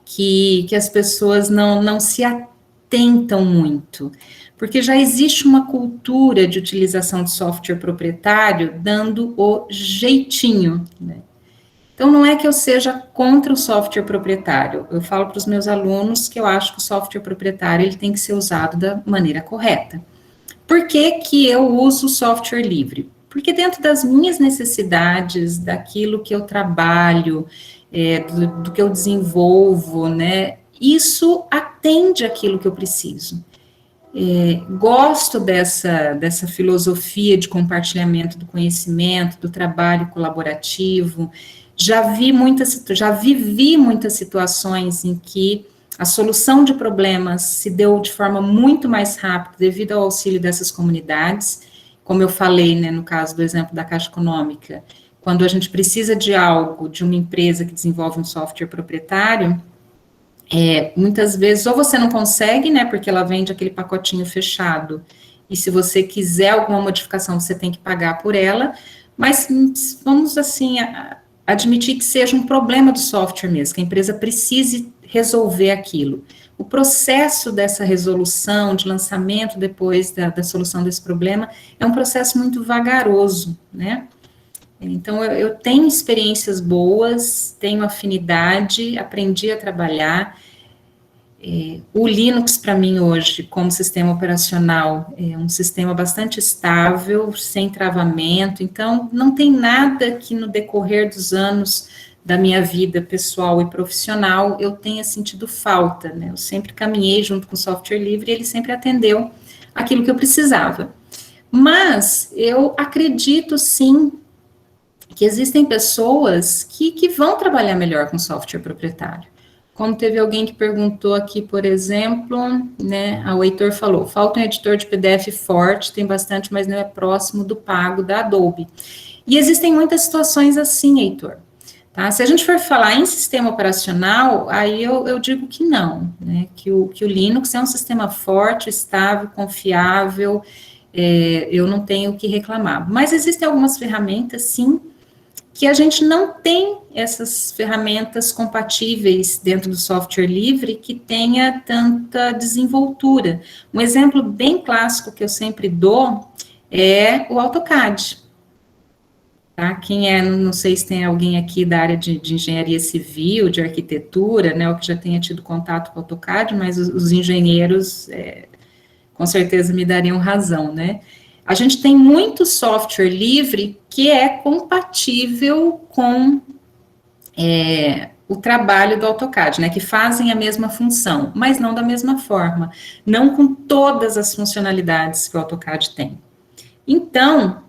que as pessoas não se atentam muito, porque já existe uma cultura de utilização de software proprietário dando o jeitinho, né? Então, não é que eu seja contra o software proprietário, eu falo para os meus alunos que eu acho que o software proprietário ele tem que ser usado da maneira correta. Por que que eu uso software livre? Porque dentro das minhas necessidades, daquilo que eu trabalho, do que eu desenvolvo, né, isso atende aquilo que eu preciso. Gosto dessa filosofia de compartilhamento do conhecimento, do trabalho colaborativo. Já vivi muitas situações em que a solução de problemas se deu de forma muito mais rápida devido ao auxílio dessas comunidades, como eu falei, né, no caso do exemplo da Caixa Econômica, quando a gente precisa de algo, de uma empresa que desenvolve um software proprietário, muitas vezes, ou você não consegue, né, porque ela vende aquele pacotinho fechado, e se você quiser alguma modificação, você tem que pagar por ela, mas vamos, assim, admitir que seja um problema do software mesmo, que a empresa precise resolver aquilo. O processo dessa resolução, de lançamento depois da solução desse problema, é um processo muito vagaroso, né? Então, eu tenho experiências boas, tenho afinidade, aprendi a trabalhar. O Linux, para mim, hoje, como sistema operacional, é um sistema bastante estável, sem travamento, então, não tem nada que no decorrer dos anos da minha vida pessoal e profissional eu tenha sentido falta, né? Eu sempre caminhei junto com o software livre e ele sempre atendeu aquilo que eu precisava. Mas eu acredito, sim, que existem pessoas que vão trabalhar melhor com software proprietário. Como teve alguém que perguntou aqui, por exemplo, né, o Heitor falou, falta um editor de PDF forte, tem bastante, mas não é próximo do pago da Adobe. E existem muitas situações assim, Heitor. Tá? Se a gente for falar em sistema operacional, aí eu digo que não, né, que o Linux é um sistema forte, estável, confiável, eu não tenho o que reclamar. Mas existem algumas ferramentas, sim, que a gente não tem essas ferramentas compatíveis dentro do software livre que tenha tanta desenvoltura. Um exemplo bem clássico que eu sempre dou é o AutoCAD. Tá? Quem não sei se tem alguém aqui da área de engenharia civil, de arquitetura, né, ou que já tenha tido contato com o AutoCAD, mas os engenheiros com certeza me dariam razão, né? A gente tem muito software livre que é compatível com o trabalho do AutoCAD, né, que fazem a mesma função, mas não da mesma forma, não com todas as funcionalidades que o AutoCAD tem. Então,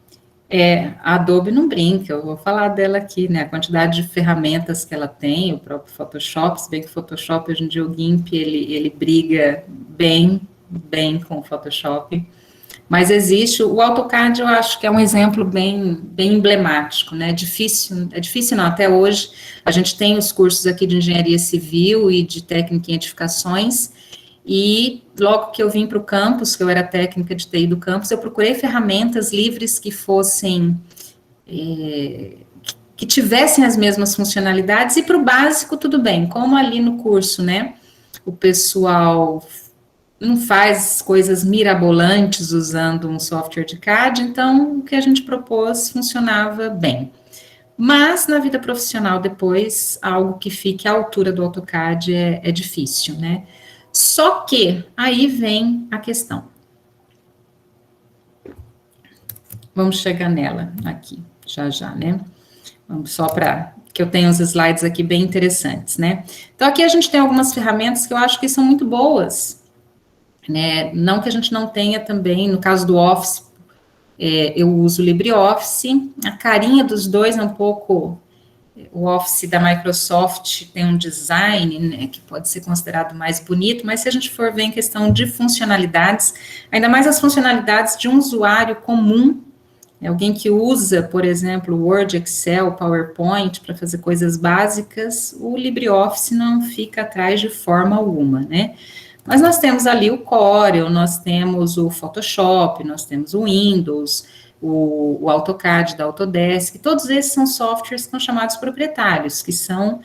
a Adobe não brinca, eu vou falar dela aqui, né, a quantidade de ferramentas que ela tem, o próprio Photoshop, se bem que o Photoshop, hoje em dia, o GIMP, ele briga bem com o Photoshop. Mas existe, o AutoCAD eu acho que é um exemplo bem emblemático, né, é difícil não, até hoje, a gente tem os cursos aqui de engenharia civil e de técnica em edificações, e logo que eu vim para o campus, que eu era técnica de TI do campus, eu procurei ferramentas livres que fossem, que tivessem as mesmas funcionalidades, e para o básico tudo bem, como ali no curso, né, o pessoal não faz coisas mirabolantes usando um software de CAD, então o que a gente propôs funcionava bem. Mas na vida profissional depois, algo que fique à altura do AutoCAD é difícil, né? Só que aí vem a questão. Vamos chegar nela aqui, já, né? Vamos só para que eu tenho os slides aqui bem interessantes, né? Então aqui a gente tem algumas ferramentas que eu acho que são muito boas, né? Não que a gente não tenha também, no caso do Office, eu uso o LibreOffice, a carinha dos dois é um pouco, o Office da Microsoft tem um design, né, que pode ser considerado mais bonito, mas se a gente for ver em questão de funcionalidades, ainda mais as funcionalidades de um usuário comum, alguém que usa, por exemplo, Word, Excel, PowerPoint para fazer coisas básicas, o LibreOffice não fica atrás de forma alguma, né? Mas nós temos ali o Corel, nós temos o Photoshop, nós temos o Windows, o AutoCAD da Autodesk, todos esses são softwares que são chamados proprietários, que são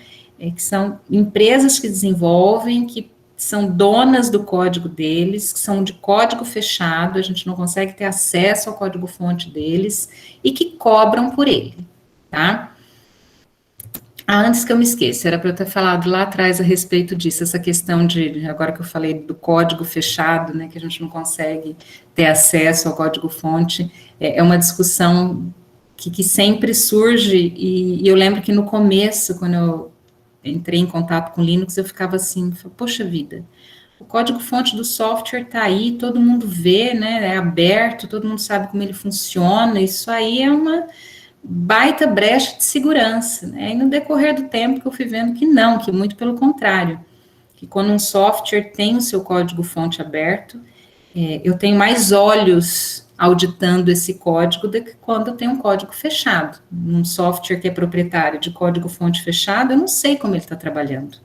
empresas que desenvolvem, que são donas do código deles, que são de código fechado, a gente não consegue ter acesso ao código-fonte deles, e que cobram por ele, tá? Antes que eu me esqueça, era para eu ter falado lá atrás a respeito disso, essa questão de, agora que eu falei do código fechado, né, que a gente não consegue ter acesso ao código-fonte, é uma discussão que sempre surge, e eu lembro que no começo, quando eu entrei em contato com Linux, eu ficava assim, poxa vida, o código-fonte do software está aí, todo mundo vê, né, é aberto, todo mundo sabe como ele funciona, isso aí é uma baita brecha de segurança, né? E no decorrer do tempo que eu fui vendo que não, que muito pelo contrário, que quando um software tem o seu código-fonte aberto, eu tenho mais olhos auditando esse código do que quando eu tenho um código fechado. Um software que é proprietário de código-fonte fechado, eu não sei como ele está trabalhando.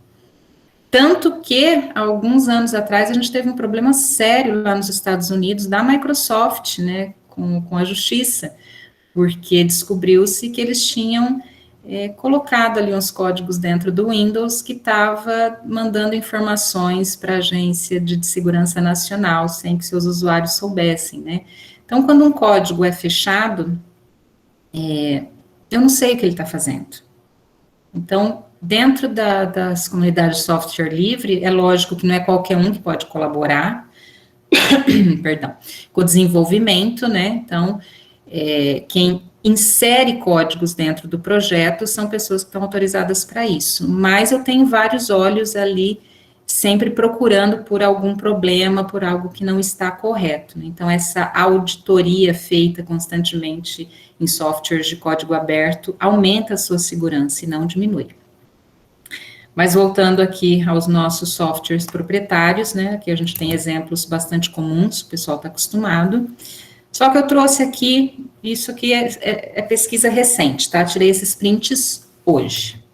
Tanto que, há alguns anos atrás, a gente teve um problema sério lá nos Estados Unidos, da Microsoft, né, com a justiça, porque descobriu-se que eles tinham colocado ali uns códigos dentro do Windows que estava mandando informações para a Agência de Segurança Nacional, sem que seus usuários soubessem, né. Então, quando um código é fechado, eu não sei o que ele está fazendo. Então, dentro das comunidades de software livre, é lógico que não é qualquer um que pode colaborar, perdão, com o desenvolvimento, né? Então, quem insere códigos dentro do projeto são pessoas que estão autorizadas para isso. Mas eu tenho vários olhos ali, sempre procurando por algum problema, por algo que não está correto, né? Então, essa auditoria feita constantemente em softwares de código aberto aumenta a sua segurança e não diminui. Mas voltando aqui aos nossos softwares proprietários, né, aqui a gente tem exemplos bastante comuns, o pessoal está acostumado. Só que eu trouxe aqui, isso aqui é pesquisa recente, tá? Tirei esses prints hoje.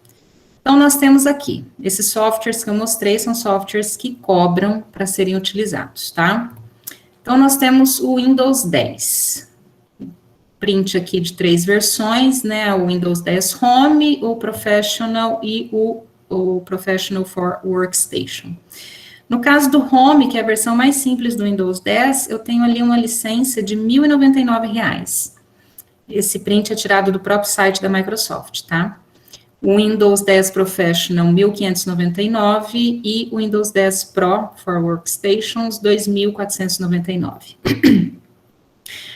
Então, nós temos aqui, esses softwares que eu mostrei são softwares que cobram para serem utilizados, tá? Então, nós temos o Windows 10. Print aqui de 3 versões, né? O Windows 10 Home, o Professional e o Professional for Workstation. No caso do Home, que é a versão mais simples do Windows 10, eu tenho ali uma licença de R$ 1.099. Esse print é tirado do próprio site da Microsoft, tá? O Windows 10 Professional, 1.599, e o Windows 10 Pro for Workstations, 2.499.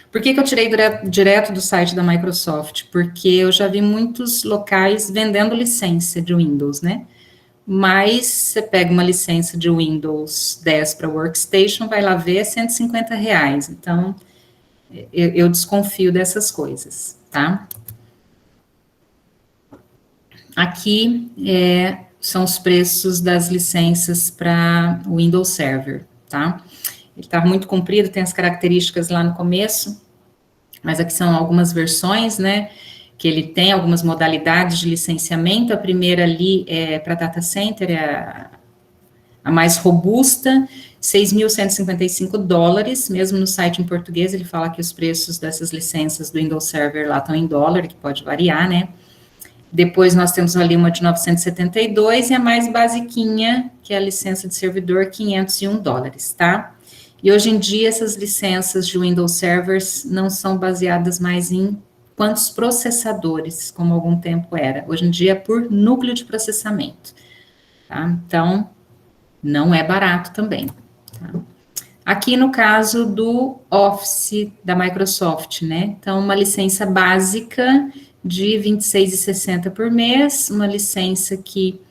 Por que eu tirei direto do site da Microsoft? Porque eu já vi muitos locais vendendo licença de Windows, né? Mas você pega uma licença de Windows 10 para Workstation, vai lá ver, é R$150. Então, eu desconfio dessas coisas, tá? Aqui são os preços das licenças para o Windows Server, tá? Ele está muito comprido, tem as características lá no começo, mas aqui são algumas versões, né? Que ele tem algumas modalidades de licenciamento. A primeira ali é para data center, é a mais robusta, $6.155, mesmo no site em português, ele fala que os preços dessas licenças do Windows Server lá estão em dólar, que pode variar, né? Depois nós temos ali uma de $972 e a mais basiquinha, que é a licença de servidor, $501, tá? E hoje em dia essas licenças de Windows Servers não são baseadas mais em quantos processadores, como algum tempo era. Hoje em dia é por núcleo de processamento, tá? Então, não é barato também, tá? Aqui no caso do Office da Microsoft, né? Então, uma licença básica de R$ 26,60 por mês, uma licença que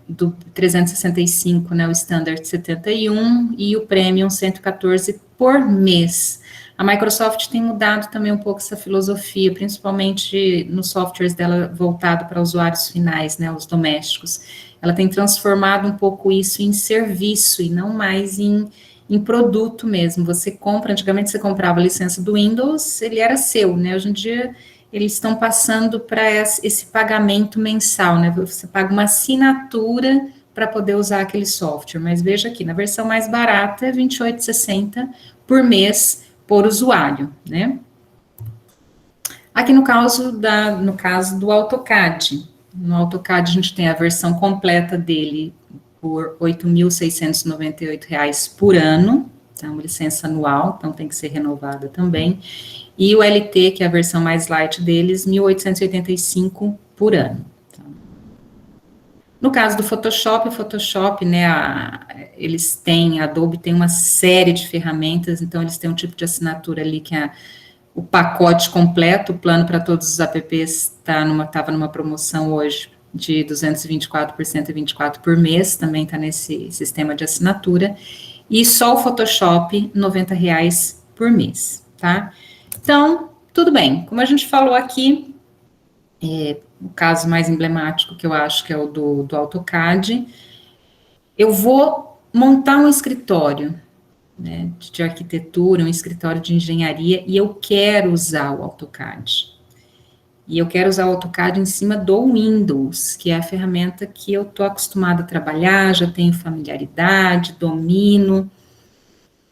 do 365, né, o Standard 71, e o Premium 114 por mês. A Microsoft tem mudado também um pouco essa filosofia, principalmente nos softwares dela voltado para usuários finais, né, os domésticos. Ela tem transformado um pouco isso em serviço e não mais em produto mesmo. Você compra, antigamente você comprava a licença do Windows, ele era seu, né, hoje em dia eles estão passando para esse pagamento mensal, né? Você paga uma assinatura para poder usar aquele software. Mas veja aqui, na versão mais barata é R$ 28,60 por mês por usuário, né? Aqui no caso do AutoCAD. No AutoCAD a gente tem a versão completa dele por R$ 8.698 por ano, tá? Uma licença anual, então tem que ser renovada também. E o LT, que é a versão mais light deles, R$ 1.885 por ano. Tá? No caso do Photoshop, né, a Adobe tem uma série de ferramentas, então eles têm um tipo de assinatura ali que é o pacote completo, o plano para todos os apps estava numa promoção hoje de 224 por 124 por mês, também está nesse sistema de assinatura, e só o Photoshop, R$ 90 por mês, tá? Então, tudo bem, como a gente falou aqui, o caso mais emblemático que eu acho que é o do AutoCAD, eu vou montar um escritório, né, de arquitetura, um escritório de engenharia, e eu quero usar o AutoCAD. e eu quero usar o AutoCAD em cima do Windows, que é a ferramenta que eu estou acostumada a trabalhar, já tenho familiaridade, domino.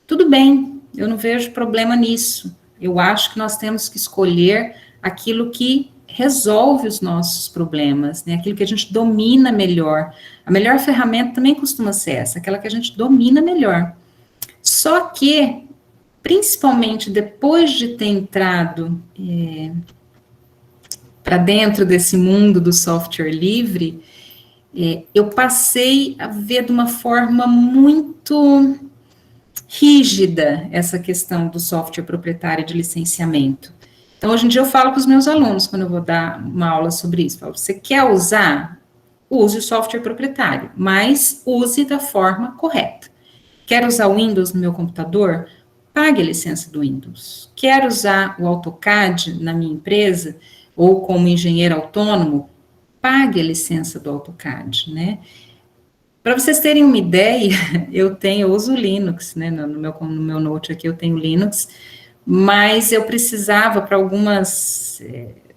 Tudo bem, eu não vejo problema nisso. Eu acho que nós temos que escolher aquilo que resolve os nossos problemas, né? Aquilo que a gente domina melhor. A melhor ferramenta também costuma ser essa, aquela que a gente domina melhor. Só que, principalmente depois de ter entrado para dentro desse mundo do software livre, eu passei a ver de uma forma muito rígida essa questão do software proprietário de licenciamento. Então, hoje em dia eu falo para os meus alunos, quando eu vou dar uma aula sobre isso, falo, você quer usar? Use o software proprietário, mas use da forma correta. Quer usar o Windows no meu computador? Pague a licença do Windows. Quer usar o AutoCAD na minha empresa, ou como engenheiro autônomo? Pague a licença do AutoCAD, né? Para vocês terem uma ideia, eu uso o Linux, né? No meu Note aqui eu tenho Linux, mas eu precisava para algumas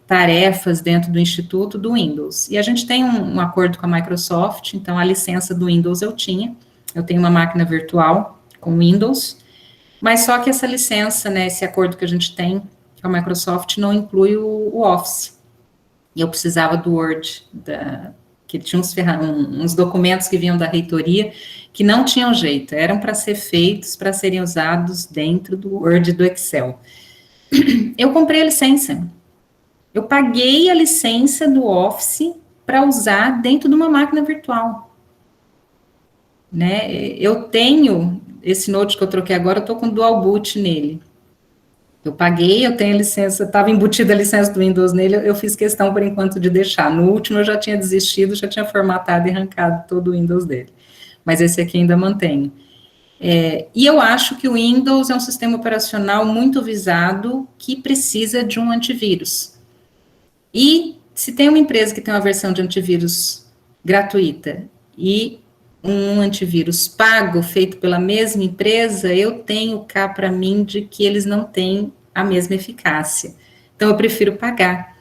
tarefas dentro do Instituto do Windows. E a gente tem um acordo com a Microsoft, então a licença do Windows eu tenho uma máquina virtual com Windows, mas só que essa licença, né, esse acordo que a gente tem com a Microsoft não inclui o Office. E eu precisava do Word, que tinha uns documentos que vinham da reitoria que não tinham jeito, eram para ser feitos, para serem usados dentro do Word e do Excel. Eu comprei a licença. Eu paguei a licença do Office para usar dentro de uma máquina virtual. Né? Eu tenho esse Note que eu troquei agora, eu estou com Dual Boot nele. Eu paguei, eu tenho a licença, estava embutida a licença do Windows nele, eu fiz questão, por enquanto, de deixar. No último, eu já tinha desistido, já tinha formatado e arrancado todo o Windows dele. Mas esse aqui ainda mantenho. E eu acho que o Windows é um sistema operacional muito visado que precisa de um antivírus. E se tem uma empresa que tem uma versão de antivírus gratuita e um antivírus pago, feito pela mesma empresa, eu tenho cá para mim de que eles não têm a mesma eficácia. Então, eu prefiro pagar.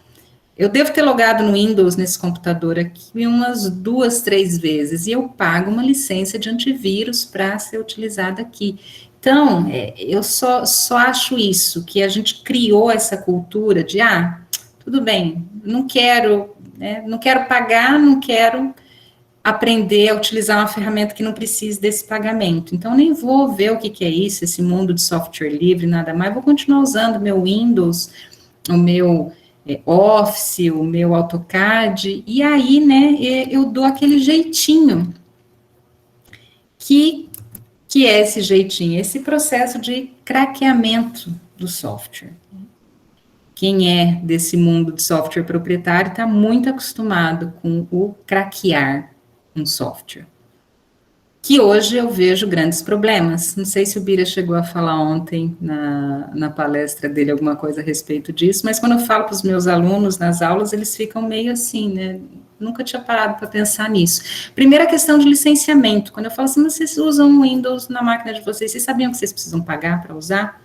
Eu devo ter logado no Windows, nesse computador aqui, umas 2, 3 vezes, e eu pago uma licença de antivírus para ser utilizada aqui. Então, eu só acho isso, que a gente criou essa cultura de, tudo bem, não quero pagar, não quero aprender a utilizar uma ferramenta que não precise desse pagamento. Então, nem vou ver o que é isso, esse mundo de software livre, nada mais. Vou continuar usando o meu Windows, o meu Office, o meu AutoCAD, e aí, né, eu dou aquele jeitinho. Que é esse jeitinho? Esse processo de craqueamento do software. Quem é desse mundo de software proprietário está muito acostumado com o craquear um software, que hoje eu vejo grandes problemas. Não sei se o Bira chegou a falar ontem na palestra dele alguma coisa a respeito disso, mas quando eu falo para os meus alunos nas aulas, eles ficam meio assim, né? Nunca tinha parado para pensar nisso. Primeira questão de licenciamento. Quando eu falo assim, vocês usam o Windows na máquina de vocês sabiam que vocês precisam pagar para usar?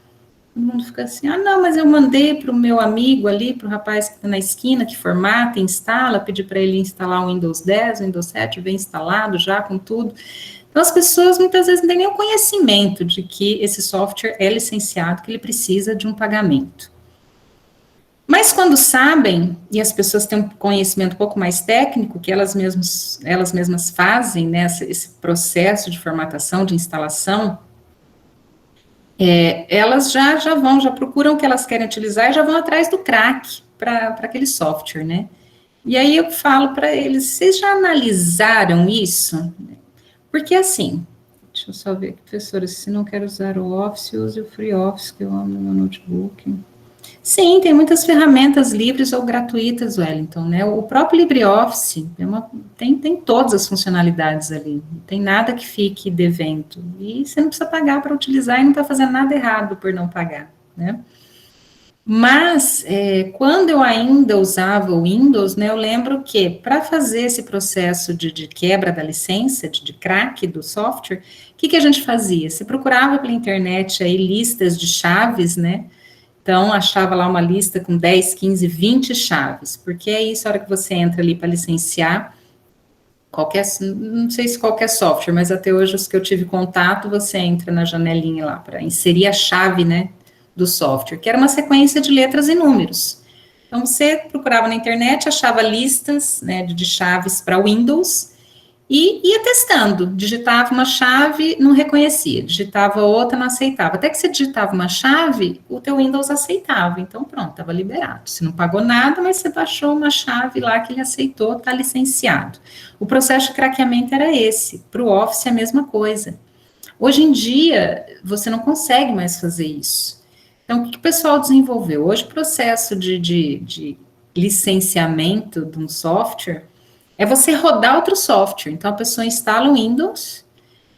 Todo mundo fica assim, não, mas eu mandei para o meu amigo ali, para o rapaz que está na esquina, que formata, instala, pedi para ele instalar o Windows 10, o Windows 7, vem instalado já com tudo. Então, as pessoas muitas vezes não têm nenhum conhecimento de que esse software é licenciado, que ele precisa de um pagamento. Mas quando sabem, e as pessoas têm um conhecimento um pouco mais técnico, que elas mesmas fazem, né, esse processo de formatação, de instalação, elas já procuram o que elas querem utilizar e já vão atrás do crack para aquele software, né? E aí eu falo para eles, vocês já analisaram isso? Porque assim, deixa eu só ver aqui, professora, se não quer usar o Office, use o FreeOffice, que eu amo no meu notebook. Sim, tem muitas ferramentas livres ou gratuitas, Wellington, né? O próprio LibreOffice tem todas as funcionalidades ali, não tem nada que fique devendo. E você não precisa pagar para utilizar e não está fazendo nada errado por não pagar, né? Mas, quando eu ainda usava o Windows, né, eu lembro que para fazer esse processo de quebra da licença, de crack do software, o que a gente fazia? Você procurava pela internet aí listas de chaves, né, Então, achava lá uma lista com 10, 15, 20 chaves, porque é isso, a hora que você entra ali para licenciar, qualquer, não sei se qualquer software, mas até hoje os que eu tive contato, você entra na janelinha lá para inserir a chave, né, do software, que era uma sequência de letras e números. Então, você procurava na internet, achava listas, né, de chaves para Windows e ia testando. Digitava uma chave, não reconhecia. Digitava outra, não aceitava. Até que você digitava uma chave, o teu Windows aceitava. Então, pronto, estava liberado. Você não pagou nada, mas você baixou uma chave lá que ele aceitou, está licenciado. O processo de craqueamento era esse. Para o Office, a mesma coisa. Hoje em dia, você não consegue mais fazer isso. Então, o que o pessoal desenvolveu? Hoje, o processo de licenciamento de um software é você rodar outro software. Então, a pessoa instala o Windows,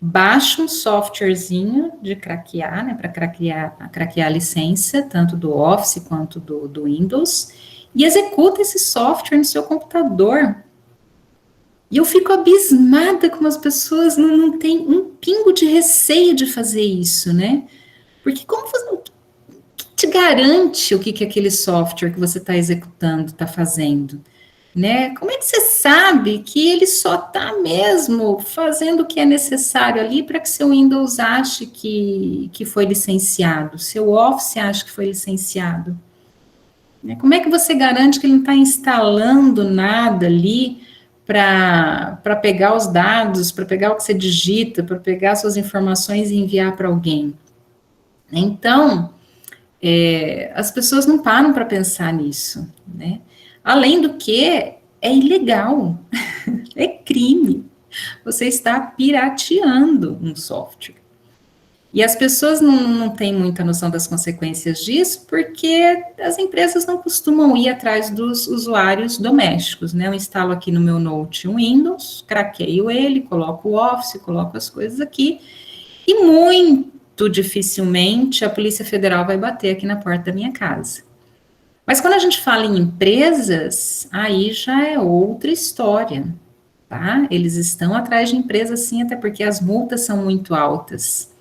baixa um softwarezinho de craquear, né, para craquear a licença, tanto do Office quanto do Windows, e executa esse software no seu computador. E eu fico abismada como as pessoas não têm um pingo de receio de fazer isso, né? Porque como te garante o que aquele software que você está executando está fazendo? Né? Como é que você sabe que ele só está mesmo fazendo o que é necessário ali para que seu Windows ache que foi licenciado, seu Office ache que foi licenciado? Né? Como é que você garante que ele não está instalando nada ali para pegar os dados, para pegar o que você digita, para pegar suas informações e enviar para alguém? Então, as pessoas não param para pensar nisso, né? Além do que, é ilegal, é crime. Você está pirateando um software. E as pessoas não têm muita noção das consequências disso, porque as empresas não costumam ir atrás dos usuários domésticos, né? Eu instalo aqui no meu Note um Windows, craqueio ele, coloco o Office, coloco as coisas aqui, e muito dificilmente a Polícia Federal vai bater aqui na porta da minha casa. Mas quando a gente fala em empresas, aí já é outra história, tá? Eles estão atrás de empresas sim, até porque as multas são muito altas.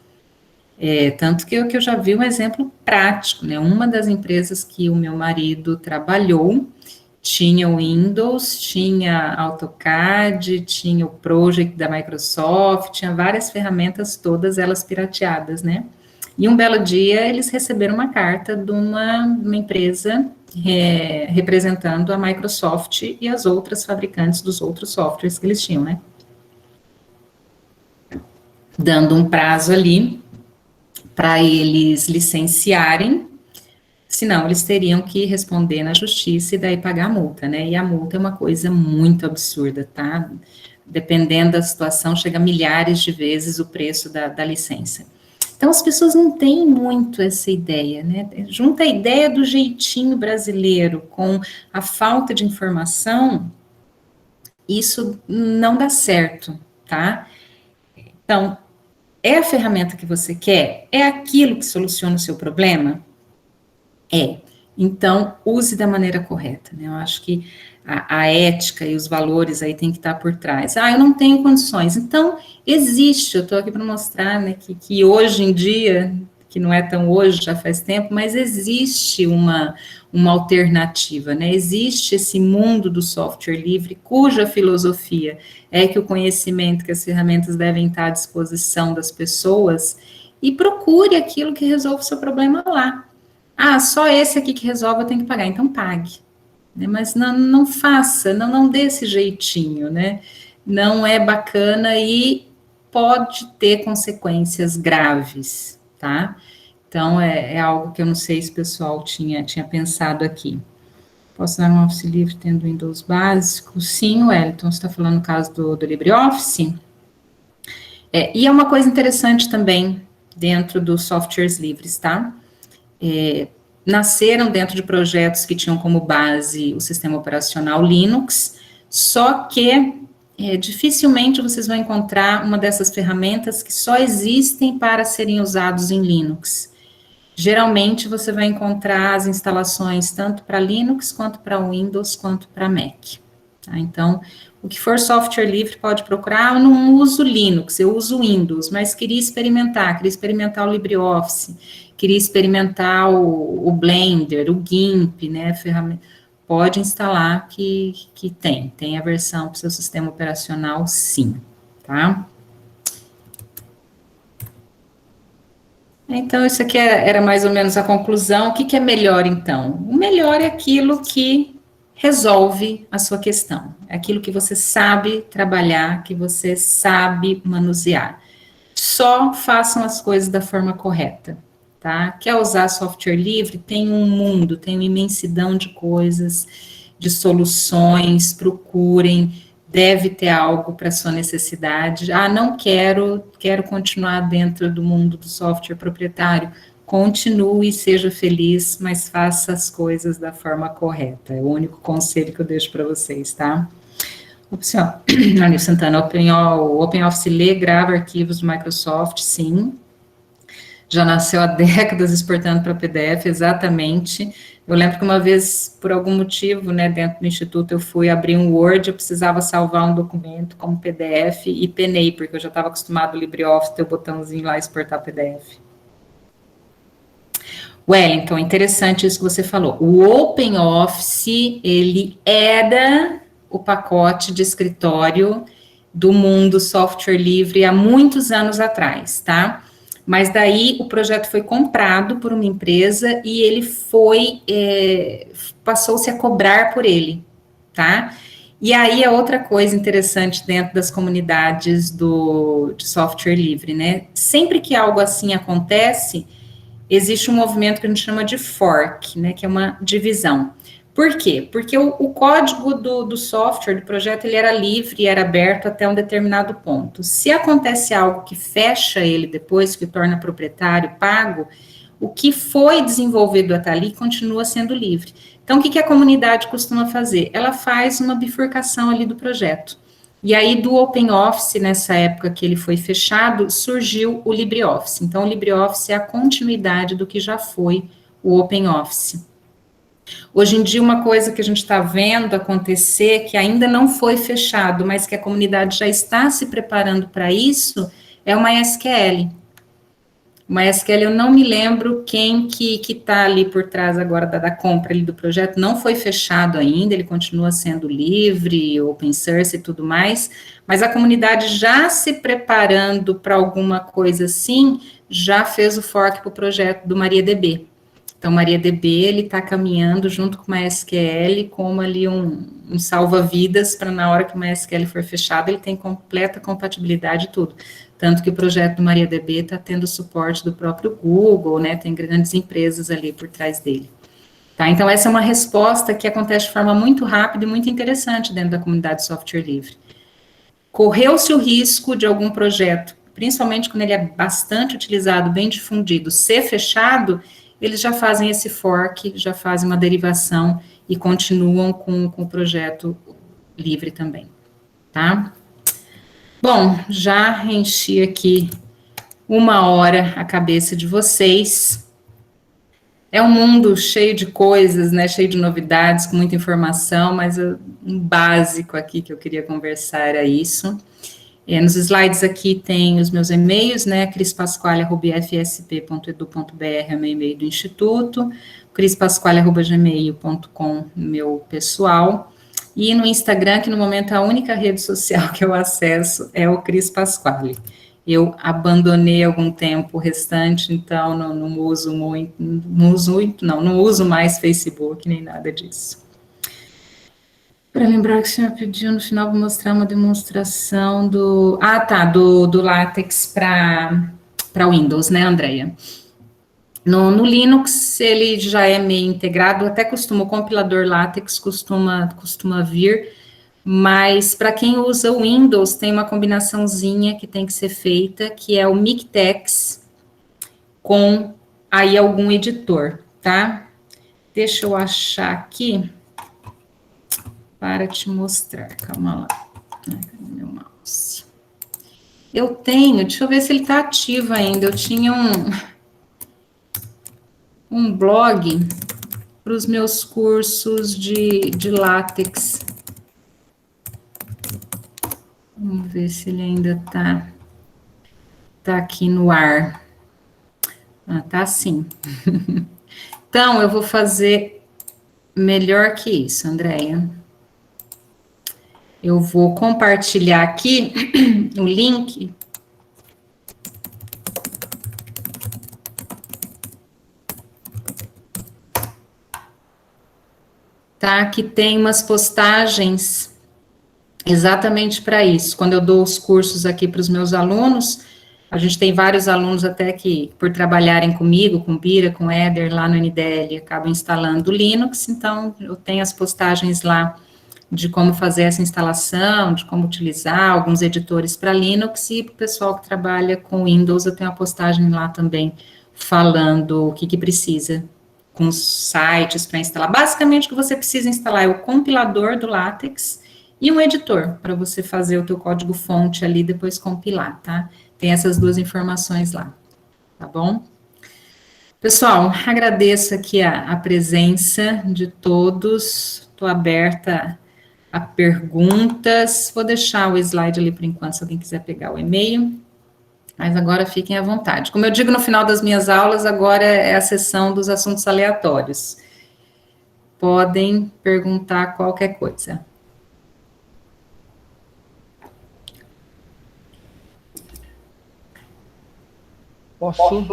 Tanto que eu já vi um exemplo prático, né? Uma das empresas que o meu marido trabalhou tinha o Windows, tinha AutoCAD, tinha o Project da Microsoft, tinha várias ferramentas, todas elas pirateadas, né? E um belo dia eles receberam uma carta de uma empresa representando a Microsoft e as outras fabricantes dos outros softwares que eles tinham, né? Dando um prazo ali para eles licenciarem, senão eles teriam que responder na justiça e daí pagar a multa, né? E a multa é uma coisa muito absurda, tá? Dependendo da situação, chega a milhares de vezes o preço da licença. Então, as pessoas não têm muito essa ideia, né? Junta a ideia do jeitinho brasileiro com a falta de informação, isso não dá certo, tá? Então, é a ferramenta que você quer? É aquilo que soluciona o seu problema? É. Então, use da maneira correta, né? Eu acho que a ética e os valores aí tem que estar por trás. Eu não tenho condições. Então, existe, eu estou aqui para mostrar, né, que hoje em dia, que não é tão hoje, já faz tempo, mas existe uma alternativa, né? Existe esse mundo do software livre, cuja filosofia é que o conhecimento, que as ferramentas devem estar à disposição das pessoas, e procure aquilo que resolve o seu problema lá. Só esse aqui que resolve, eu tenho que pagar, então pague. Né? Mas não faça, não dê esse jeitinho, né? Não é bacana e pode ter consequências graves, tá? Então, é algo que eu não sei se o pessoal tinha pensado aqui. Posso dar um Office livre tendo Windows básico? Sim, Wellington, você está falando no caso do LibreOffice? E é uma coisa interessante também dentro dos softwares livres, tá? Nasceram dentro de projetos que tinham como base o sistema operacional Linux, só que dificilmente vocês vão encontrar uma dessas ferramentas que só existem para serem usados em Linux. Geralmente você vai encontrar as instalações tanto para Linux, quanto para Windows, quanto para Mac. Tá? Então, o que for software livre pode procurar. Eu não uso Linux, eu uso Windows, mas queria experimentar o LibreOffice. queria experimentar o Blender, o GIMP, né, ferramenta, pode instalar que tem a versão para o seu sistema operacional, sim, tá? Então, isso aqui era mais ou menos a conclusão. O que é melhor, então? O melhor é aquilo que resolve a sua questão. É aquilo que você sabe trabalhar, que você sabe manusear. Só façam as coisas da forma correta, tá? Quer usar software livre? Tem um mundo, tem uma imensidão de coisas, de soluções, procurem, deve ter algo para sua necessidade. Ah, não quero continuar dentro do mundo do software proprietário. Continue, seja feliz, mas faça as coisas da forma correta. É o único conselho que eu deixo para vocês, tá? Opção, Anil Santana, o OpenOffice lê, grava arquivos do Microsoft, sim. Já nasceu há décadas exportando para PDF, exatamente. Eu lembro que uma vez, por algum motivo, né, dentro do Instituto, eu fui abrir um Word, eu precisava salvar um documento como PDF e penei, porque eu já estava acostumado ao LibreOffice, ter o botãozinho lá, exportar PDF. Wellington, interessante isso que você falou. O OpenOffice, ele era o pacote de escritório do mundo software livre há muitos anos atrás, tá? Mas daí o projeto foi comprado por uma empresa e ele passou-se a cobrar por ele, tá? E aí é outra coisa interessante dentro das comunidades de software livre, né? Sempre que algo assim acontece, existe um movimento que a gente chama de fork, né, que é uma divisão. Por quê? Porque o código do software, do projeto, ele era livre, era aberto até um determinado ponto. Se acontece algo que fecha ele depois, que torna proprietário, pago, o que foi desenvolvido até ali continua sendo livre. Então, o que a comunidade costuma fazer? Ela faz uma bifurcação ali do projeto. E aí, do OpenOffice, nessa época que ele foi fechado, surgiu o LibreOffice. Então, o LibreOffice é a continuidade do que já foi o OpenOffice. Hoje em dia, uma coisa que a gente está vendo acontecer, que ainda não foi fechado, mas que a comunidade já está se preparando para isso, é o MySQL. O MySQL, eu não me lembro quem que está ali por trás agora da compra ali do projeto, não foi fechado ainda, ele continua sendo livre, open source e tudo mais, mas a comunidade já se preparando para alguma coisa assim, já fez o fork para o projeto do MariaDB. Então, MariaDB, ele está caminhando junto com o MySQL como ali um salva-vidas para na hora que o MySQL for fechado, ele tem completa compatibilidade e tudo. Tanto que o projeto do MariaDB está tendo suporte do próprio Google, né, tem grandes empresas ali por trás dele. Tá? Então, essa é uma resposta que acontece de forma muito rápida e muito interessante dentro da comunidade de software livre. Correu-se o risco de algum projeto, principalmente quando ele é bastante utilizado, bem difundido, ser fechado, eles já fazem esse fork, já fazem uma derivação e continuam com o projeto livre também, tá? Bom, já enchi aqui 1 hora a cabeça de vocês. É um mundo cheio de coisas, né, cheio de novidades, com muita informação, mas um básico aqui que eu queria conversar era isso. Nos slides aqui tem os meus e-mails, né, crispasquale@ifsp.edu.br é o meu e-mail do Instituto, crispasquale@gmail.com, meu pessoal, e no Instagram, que no momento a única rede social que eu acesso é o Cris Pasquale. Eu abandonei algum tempo o restante, então não uso mais Facebook, nem nada disso. Para lembrar que o senhor pediu no final para mostrar uma demonstração do LaTeX para Windows, né, Andréia? No Linux, ele já é meio integrado, até o compilador LaTeX costuma vir, mas para quem usa o Windows, tem uma combinaçãozinha que tem que ser feita, que é o Mictex com aí algum editor, tá? Deixa eu achar aqui para te mostrar, calma lá. Cadê meu mouse? Eu tenho, deixa eu ver se ele está ativo ainda, eu tinha um blog para os meus cursos de LaTeX. Vamos ver se ele ainda tá aqui no ar. Ah, tá sim. Então, eu vou fazer melhor que isso, Andréia. Eu vou compartilhar aqui o link. Tá? Que tem umas postagens exatamente para isso. Quando eu dou os cursos aqui para os meus alunos, a gente tem vários alunos até que, por trabalharem comigo, com Bira, com Éder, lá no NDL, acabam instalando o Linux, então eu tenho as postagens lá de como fazer essa instalação, de como utilizar alguns editores para Linux, e para o pessoal que trabalha com Windows, eu tenho uma postagem lá também falando o que precisa, com os sites para instalar. Basicamente, o que você precisa instalar é o compilador do LaTeX e um editor, para você fazer o teu código-fonte ali, depois compilar, tá? Tem essas duas informações lá, tá bom? Pessoal, agradeço aqui a presença de todos, estou aberta a perguntas, vou deixar o slide ali por enquanto, se alguém quiser pegar o e-mail, mas agora fiquem à vontade. Como eu digo no final das minhas aulas, agora é a sessão dos assuntos aleatórios. Podem perguntar qualquer coisa. Posso?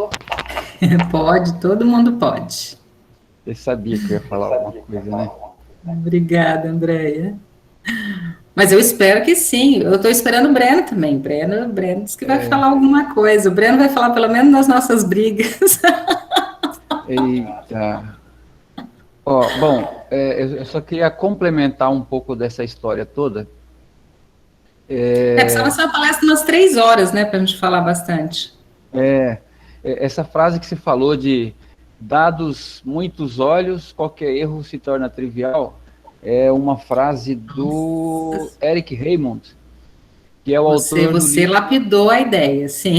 Pode, todo mundo pode. Eu sabia que eu ia falar alguma coisa, né? Obrigada, Andréia. Mas eu espero que sim. Eu estou esperando o Breno também. Breno disse que vai falar alguma coisa. O Breno vai falar pelo menos das nossas brigas. Eita. Ó, bom, eu só queria complementar um pouco dessa história toda. Precisava ser uma palestra umas 3 horas, né, para a gente falar bastante. Essa frase que você falou de dados muitos olhos, qualquer erro se torna trivial, é uma frase do Eric Raymond, que é o autor do Você livro, lapidou a ideia, sim.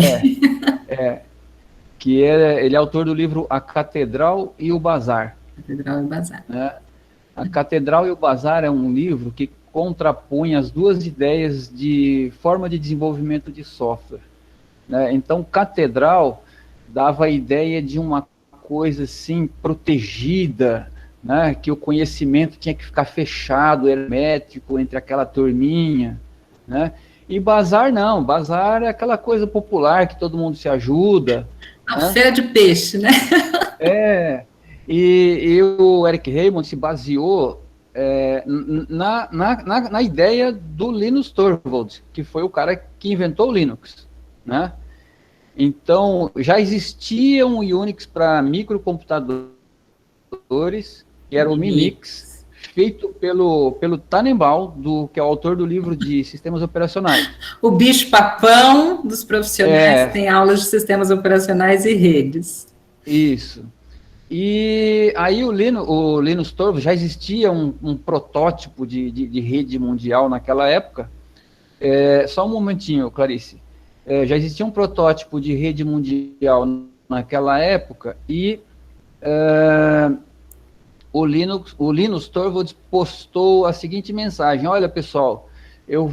Ele é autor do livro A Catedral e o Bazar. Catedral e o Bazar. Né? A Catedral e o Bazar é um livro que contrapõe as duas ideias de forma de desenvolvimento de software. Né? Então, Catedral dava a ideia de uma coisa assim protegida, né? Que o conhecimento tinha que ficar fechado, hermético entre aquela turminha, né? E Bazar não, Bazar é aquela coisa popular que todo mundo se ajuda. A feira de peixe, né? E o Eric Raymond se baseou na ideia do Linus Torvalds, que foi o cara que inventou o Linux, né? Então, já existia um Unix para microcomputadores, que era o Minix, feito pelo Tannenbaum, que é o autor do livro de sistemas operacionais. O bicho-papão dos profissionais que tem aulas de sistemas operacionais e redes. Isso. E aí o Linus Torvalds, já existia um protótipo de rede mundial naquela época. Só um momentinho, Clarice. Já existia um protótipo de rede mundial naquela época e o Linus Torvalds postou a seguinte mensagem: olha, pessoal, eu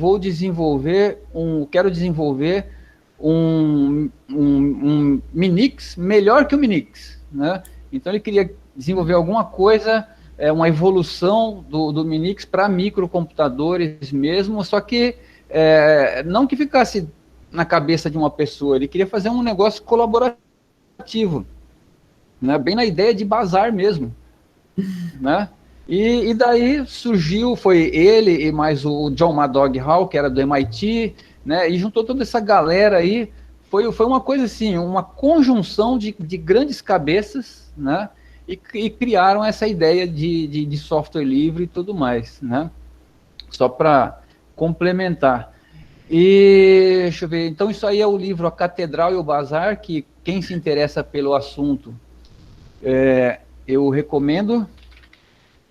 quero desenvolver um Minix melhor que o Minix, né? Então ele queria desenvolver alguma coisa, uma evolução do Minix para microcomputadores mesmo, só que não que ficasse na cabeça de uma pessoa, ele queria fazer um negócio colaborativo, né? Bem na ideia de bazar mesmo, né? E daí surgiu, foi ele e mais o John Madog Hall, que era do MIT, né? E juntou toda essa galera aí, foi uma coisa assim, uma conjunção de grandes cabeças, né? E criaram essa ideia de software livre e tudo mais, né? Só para complementar. E, deixa eu ver, então isso aí é o livro A Catedral e o Bazar, que quem se interessa pelo assunto, eu recomendo.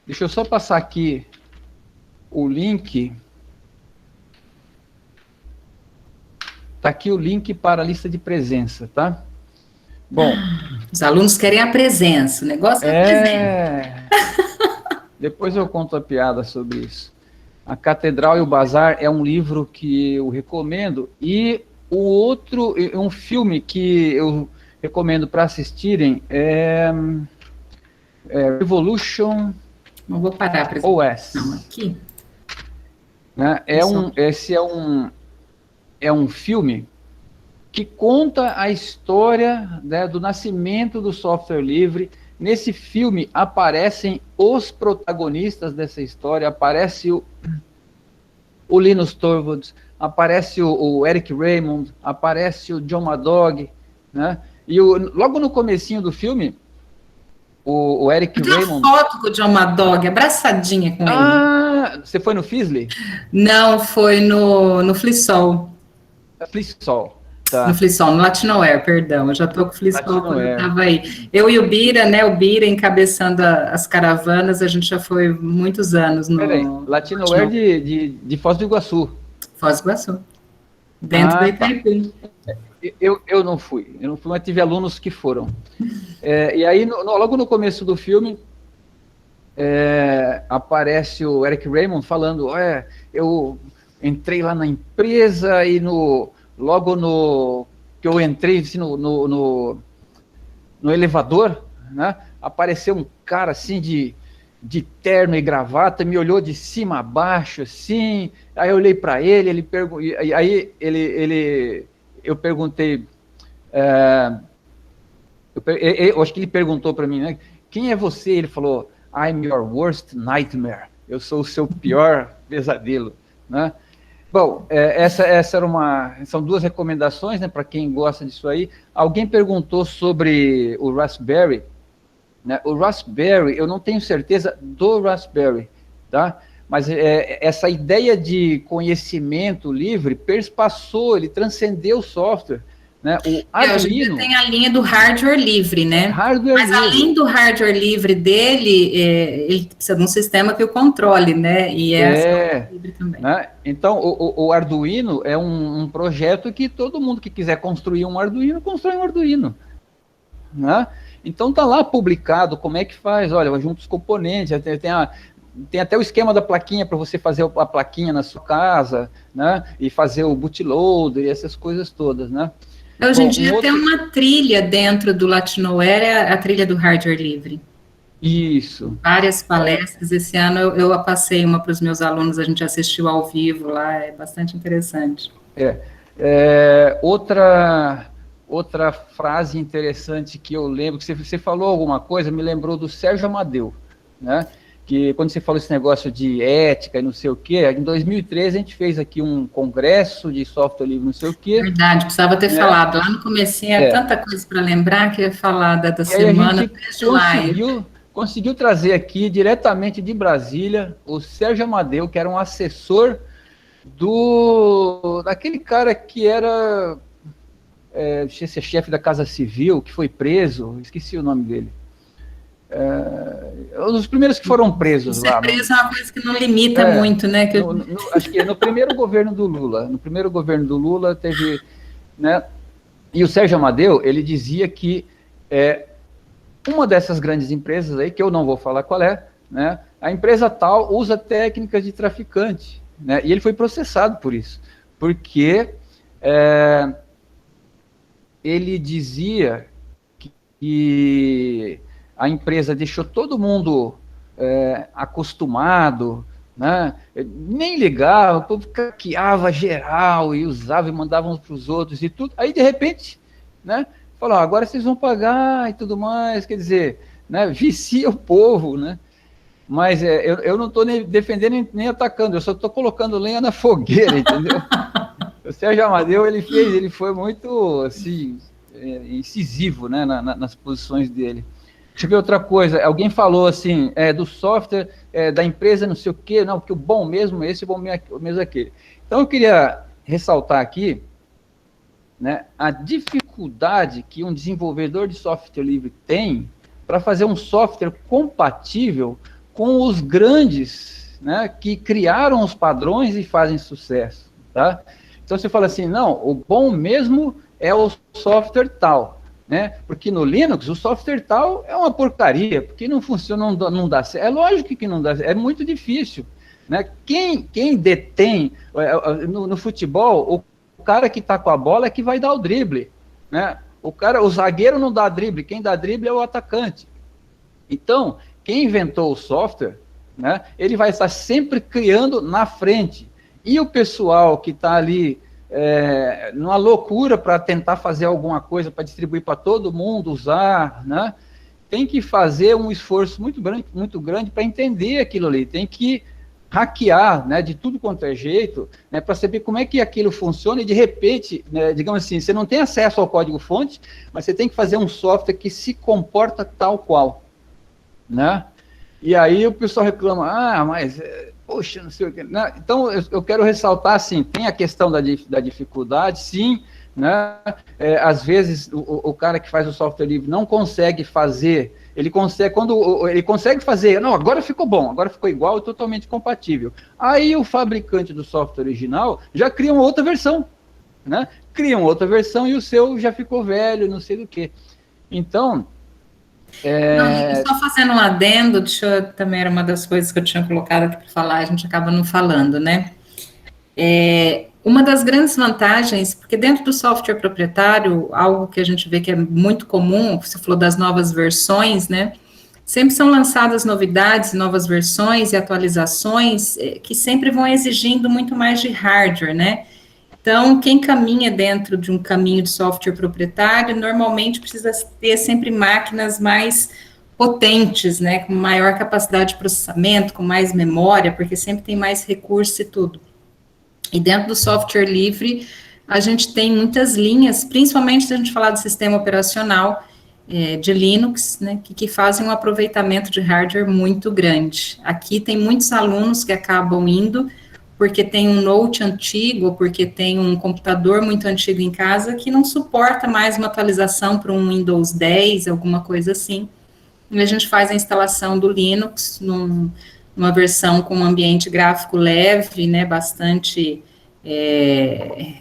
Deixa eu só passar aqui o link. Está aqui o link para a lista de presença, tá? Bom. Os alunos querem a presença, o negócio é a presença. Depois eu conto a piada sobre isso. A Catedral e o Bazar é um livro que eu recomendo, e o outro, um filme que recomendo para assistirem, Revolution Não vou parar para OS. aqui. Né? Esse é um filme que conta a história, né, do nascimento do software livre. Nesse filme aparecem os protagonistas dessa história, aparece o Linus Torvalds, aparece o Eric Raymond, aparece o John Madog, né? E logo no comecinho do filme, o Eric Raymond... Uma foto com o John Madog, abraçadinha com ele. Ah, você foi no Fisley? Não, foi no Flissol. Flissol. Tá. No Flissol, no Latinoware, perdão. Eu já estou com o Flissol quando eu estava aí. Eu e o Bira, né? O Bira encabeçando as caravanas, a gente já foi muitos anos no... Peraí, Latinoware de Foz do Iguaçu. Foz do Iguaçu. Dentro do Itaipu. Eu não fui, mas tive alunos que foram. E aí, logo no começo do filme, aparece o Eric Raymond falando, eu entrei lá na empresa e logo que eu entrei assim, no elevador, né, apareceu um cara assim de terno e gravata, me olhou de cima a baixo, assim, aí eu olhei para ele eu perguntei, eu acho que ele perguntou para mim, né, quem é você? Ele falou, I'm your worst nightmare, eu sou o seu pior pesadelo, né? Bom, são duas recomendações, né, para quem gosta disso aí. Alguém perguntou sobre o Raspberry, né? O Raspberry, eu não tenho certeza do Raspberry, tá? Mas essa ideia de conhecimento livre perspassou, ele transcendeu o software, né? O Arduino tem a linha do hardware livre, né? Mas além do hardware livre dele, ele precisa de um sistema que o controle, né? E software livre também. Né? Então, o Arduino é um projeto que todo mundo que quiser construir um Arduino, constrói um Arduino, né? Então tá lá publicado como é que faz, olha, junto os componentes, tem até o esquema da plaquinha para você fazer a plaquinha na sua casa, né? E fazer o bootloader e essas coisas todas, né? Hoje em dia tem uma trilha dentro do Latinoware, a trilha do hardware livre. Isso. Várias palestras. Esse ano eu passei uma para os meus alunos, a gente assistiu ao vivo lá, é bastante interessante. Outra frase interessante que eu lembro, que você falou alguma coisa, me lembrou do Sérgio Amadeu, né? Que quando você falou esse negócio de ética e não sei o quê, em 2013 a gente fez aqui um congresso de software livre, não sei o quê. Verdade, precisava ter falado. Lá no comecinho tanta coisa para lembrar que eu ia falar da semana de maio. Conseguiu trazer aqui, diretamente de Brasília, o Sérgio Amadeu, que era um assessor daquele cara que era chefe da Casa Civil, que foi preso, esqueci o nome dele. Um dos primeiros que foram presos lá. Preso é uma coisa que não limita muito, né? Acho que no primeiro governo do Lula. No primeiro governo do Lula teve, né? E o Sérgio Amadeu, ele dizia que uma dessas grandes empresas aí, que eu não vou falar qual é, né? A empresa tal usa técnicas de traficante, né? E ele foi processado por isso, porque ele dizia que a empresa deixou todo mundo acostumado, né? Nem ligava, o povo hackeava geral e usava e mandava uns para os outros e tudo. Aí, de repente, né, falou, agora vocês vão pagar e tudo mais, quer dizer, né, vicia o povo, né? Mas eu não estou nem defendendo nem atacando, eu só estou colocando lenha na fogueira, entendeu? O Sérgio Amadeu, ele foi muito, assim, incisivo, né, nas posições dele. Deixa eu ver outra coisa, alguém falou assim, do software, da empresa não sei o quê, não, porque o bom mesmo é esse, o bom mesmo é aquele. Então eu queria ressaltar aqui, né, a dificuldade que um desenvolvedor de software livre tem para fazer um software compatível com os grandes, né, que criaram os padrões e fazem sucesso, tá? Então você fala assim, não, o bom mesmo é o software tal, né? Porque no Linux o software tal é uma porcaria, porque não funciona, não dá certo. É lógico que não dá certo, é muito difícil, né? Quem detém no futebol, o cara que está com a bola é que vai dar o drible, né? O zagueiro não dá drible, quem dá drible é o atacante. Então, quem inventou o software, né, ele vai estar sempre criando na frente. E o pessoal que está ali numa loucura para tentar fazer alguma coisa para distribuir para todo mundo usar, né, tem que fazer um esforço muito grande para entender aquilo ali, tem que hackear, né, de tudo quanto é jeito, né, para saber como é que aquilo funciona e, de repente, né, digamos assim, você não tem acesso ao código-fonte, mas você tem que fazer um software que se comporta tal qual, né? E aí o pessoal reclama, mas, poxa, não sei o que. Né? Então, eu quero ressaltar, assim, tem a questão da dificuldade, sim, né? Às vezes, o cara que faz o software livre não consegue fazer, ele consegue fazer, não, agora ficou bom, agora ficou igual e totalmente compatível. Aí o fabricante do software original já cria uma outra versão, né? Cria uma outra versão e o seu já ficou velho, não sei do que. Então... Não, só fazendo um adendo, também era uma das coisas que eu tinha colocado aqui para falar, a gente acaba não falando, né? Uma das grandes vantagens, porque dentro do software proprietário, algo que a gente vê que é muito comum, você falou das novas versões, né? Sempre são lançadas novidades, novas versões e atualizações que sempre vão exigindo muito mais de hardware, né? Então, quem caminha dentro de um caminho de software proprietário, normalmente precisa ter sempre máquinas mais potentes, né, com maior capacidade de processamento, com mais memória, porque sempre tem mais recurso e tudo. E dentro do software livre, a gente tem muitas linhas, principalmente se a gente falar do sistema operacional de Linux, né, que fazem um aproveitamento de hardware muito grande. Aqui tem muitos alunos que acabam indo porque tem um Note antigo, ou porque tem um computador muito antigo em casa, que não suporta mais uma atualização para um Windows 10, alguma coisa assim. E a gente faz a instalação do Linux numa versão com um ambiente gráfico leve, né, bastante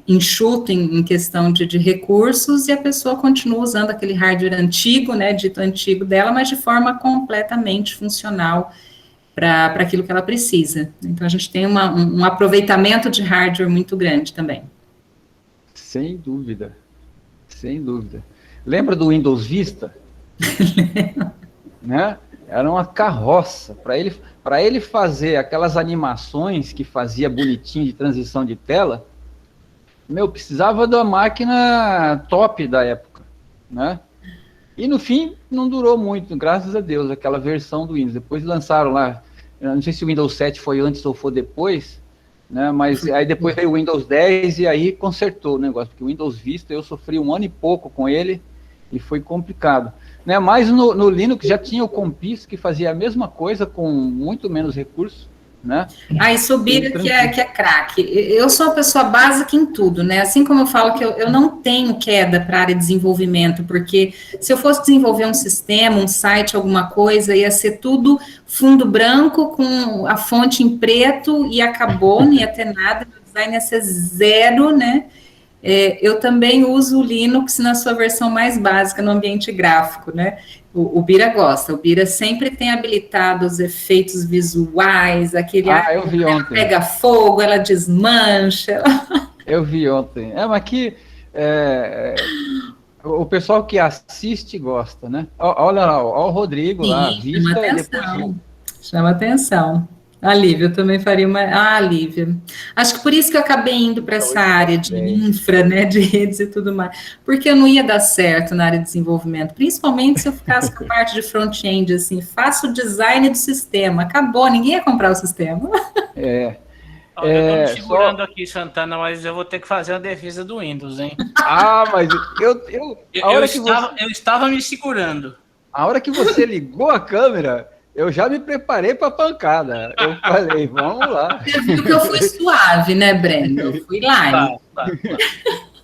enxuto em questão de recursos, e a pessoa continua usando aquele hardware antigo, né, dito antigo dela, mas de forma completamente funcional, para aquilo que ela precisa. Então, a gente tem um aproveitamento de hardware muito grande também. Sem dúvida, sem dúvida. Lembra do Windows Vista? Né? Era uma carroça. Para ele fazer aquelas animações que fazia bonitinho de transição de tela, precisava da máquina top da época, né? E no fim, não durou muito, graças a Deus, aquela versão do Windows. Depois lançaram lá, eu não sei se o Windows 7 foi antes ou foi depois, né? Mas aí depois veio o Windows 10 e aí consertou o negócio, porque o Windows Vista eu sofri 1 ano e pouco com ele e foi complicado. Né? Mas no Linux já tinha o Compis, que fazia a mesma coisa com muito menos recursos. Né? Isso o Bira que é craque. Eu sou uma pessoa básica em tudo, né? Assim como eu falo que eu não tenho queda para a área de desenvolvimento, porque se eu fosse desenvolver um sistema, um site, alguma coisa, ia ser tudo fundo branco com a fonte em preto e acabou, não ia ter nada, o design ia ser zero, né? Eu também uso o Linux na sua versão mais básica, no ambiente gráfico, né? O Bira gosta, o Bira sempre tem habilitado os efeitos visuais, aquele eu vi ela ontem. Pega fogo, ela desmancha. Eu vi ontem. Mas que o pessoal que assiste gosta, né? Olha lá, o Rodrigo lá, chama atenção. Chama atenção. A Lívia, eu também faria uma... Lívia. Acho que por isso que eu acabei indo para essa área de infra, né, de redes e tudo mais. Porque eu não ia dar certo na área de desenvolvimento, principalmente se eu ficasse com a parte de front-end, assim, faço o design do sistema, acabou, ninguém ia comprar o sistema. Eu tô me segurando aqui, Santana, mas eu vou ter que fazer a defesa do Windows, hein? Mas eu estava me segurando. A hora que você ligou a câmera... Eu já me preparei para a pancada. Eu falei, vamos lá. Você viu que eu fui suave, né, Breno? Eu fui lá. Tá.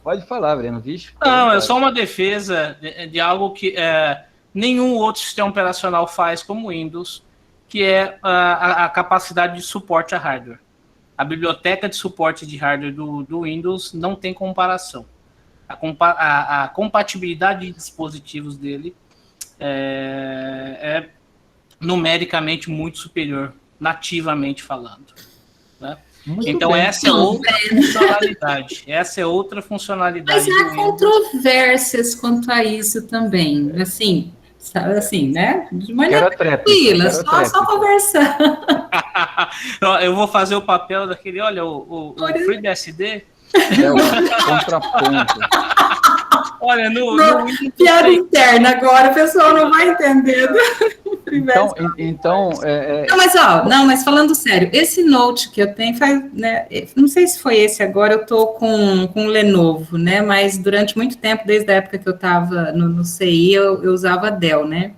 Pode falar, Breno, bicho. Não, é só uma defesa de algo que nenhum outro sistema operacional faz como o Windows, que é a capacidade de suporte a hardware. A biblioteca de suporte de hardware do Windows não tem comparação. A compatibilidade de dispositivos dele é numericamente muito superior, nativamente falando. Né? Muito Então, bem. essa é outra funcionalidade. Essa é outra funcionalidade. Mas há controvérsias quanto a isso também. Assim, sabe, assim, né? De maneira tranquila, só conversando. Eu vou fazer o papel daquele, olha, o FreeBSD. É o contraponto. Olha, piada interna agora, o pessoal não vai entender. Não, mas falando sério, esse Note que eu tenho, né, não sei se foi esse agora, eu estou com o Lenovo, né, mas durante muito tempo, desde a época que eu estava no CI, eu usava Dell, né,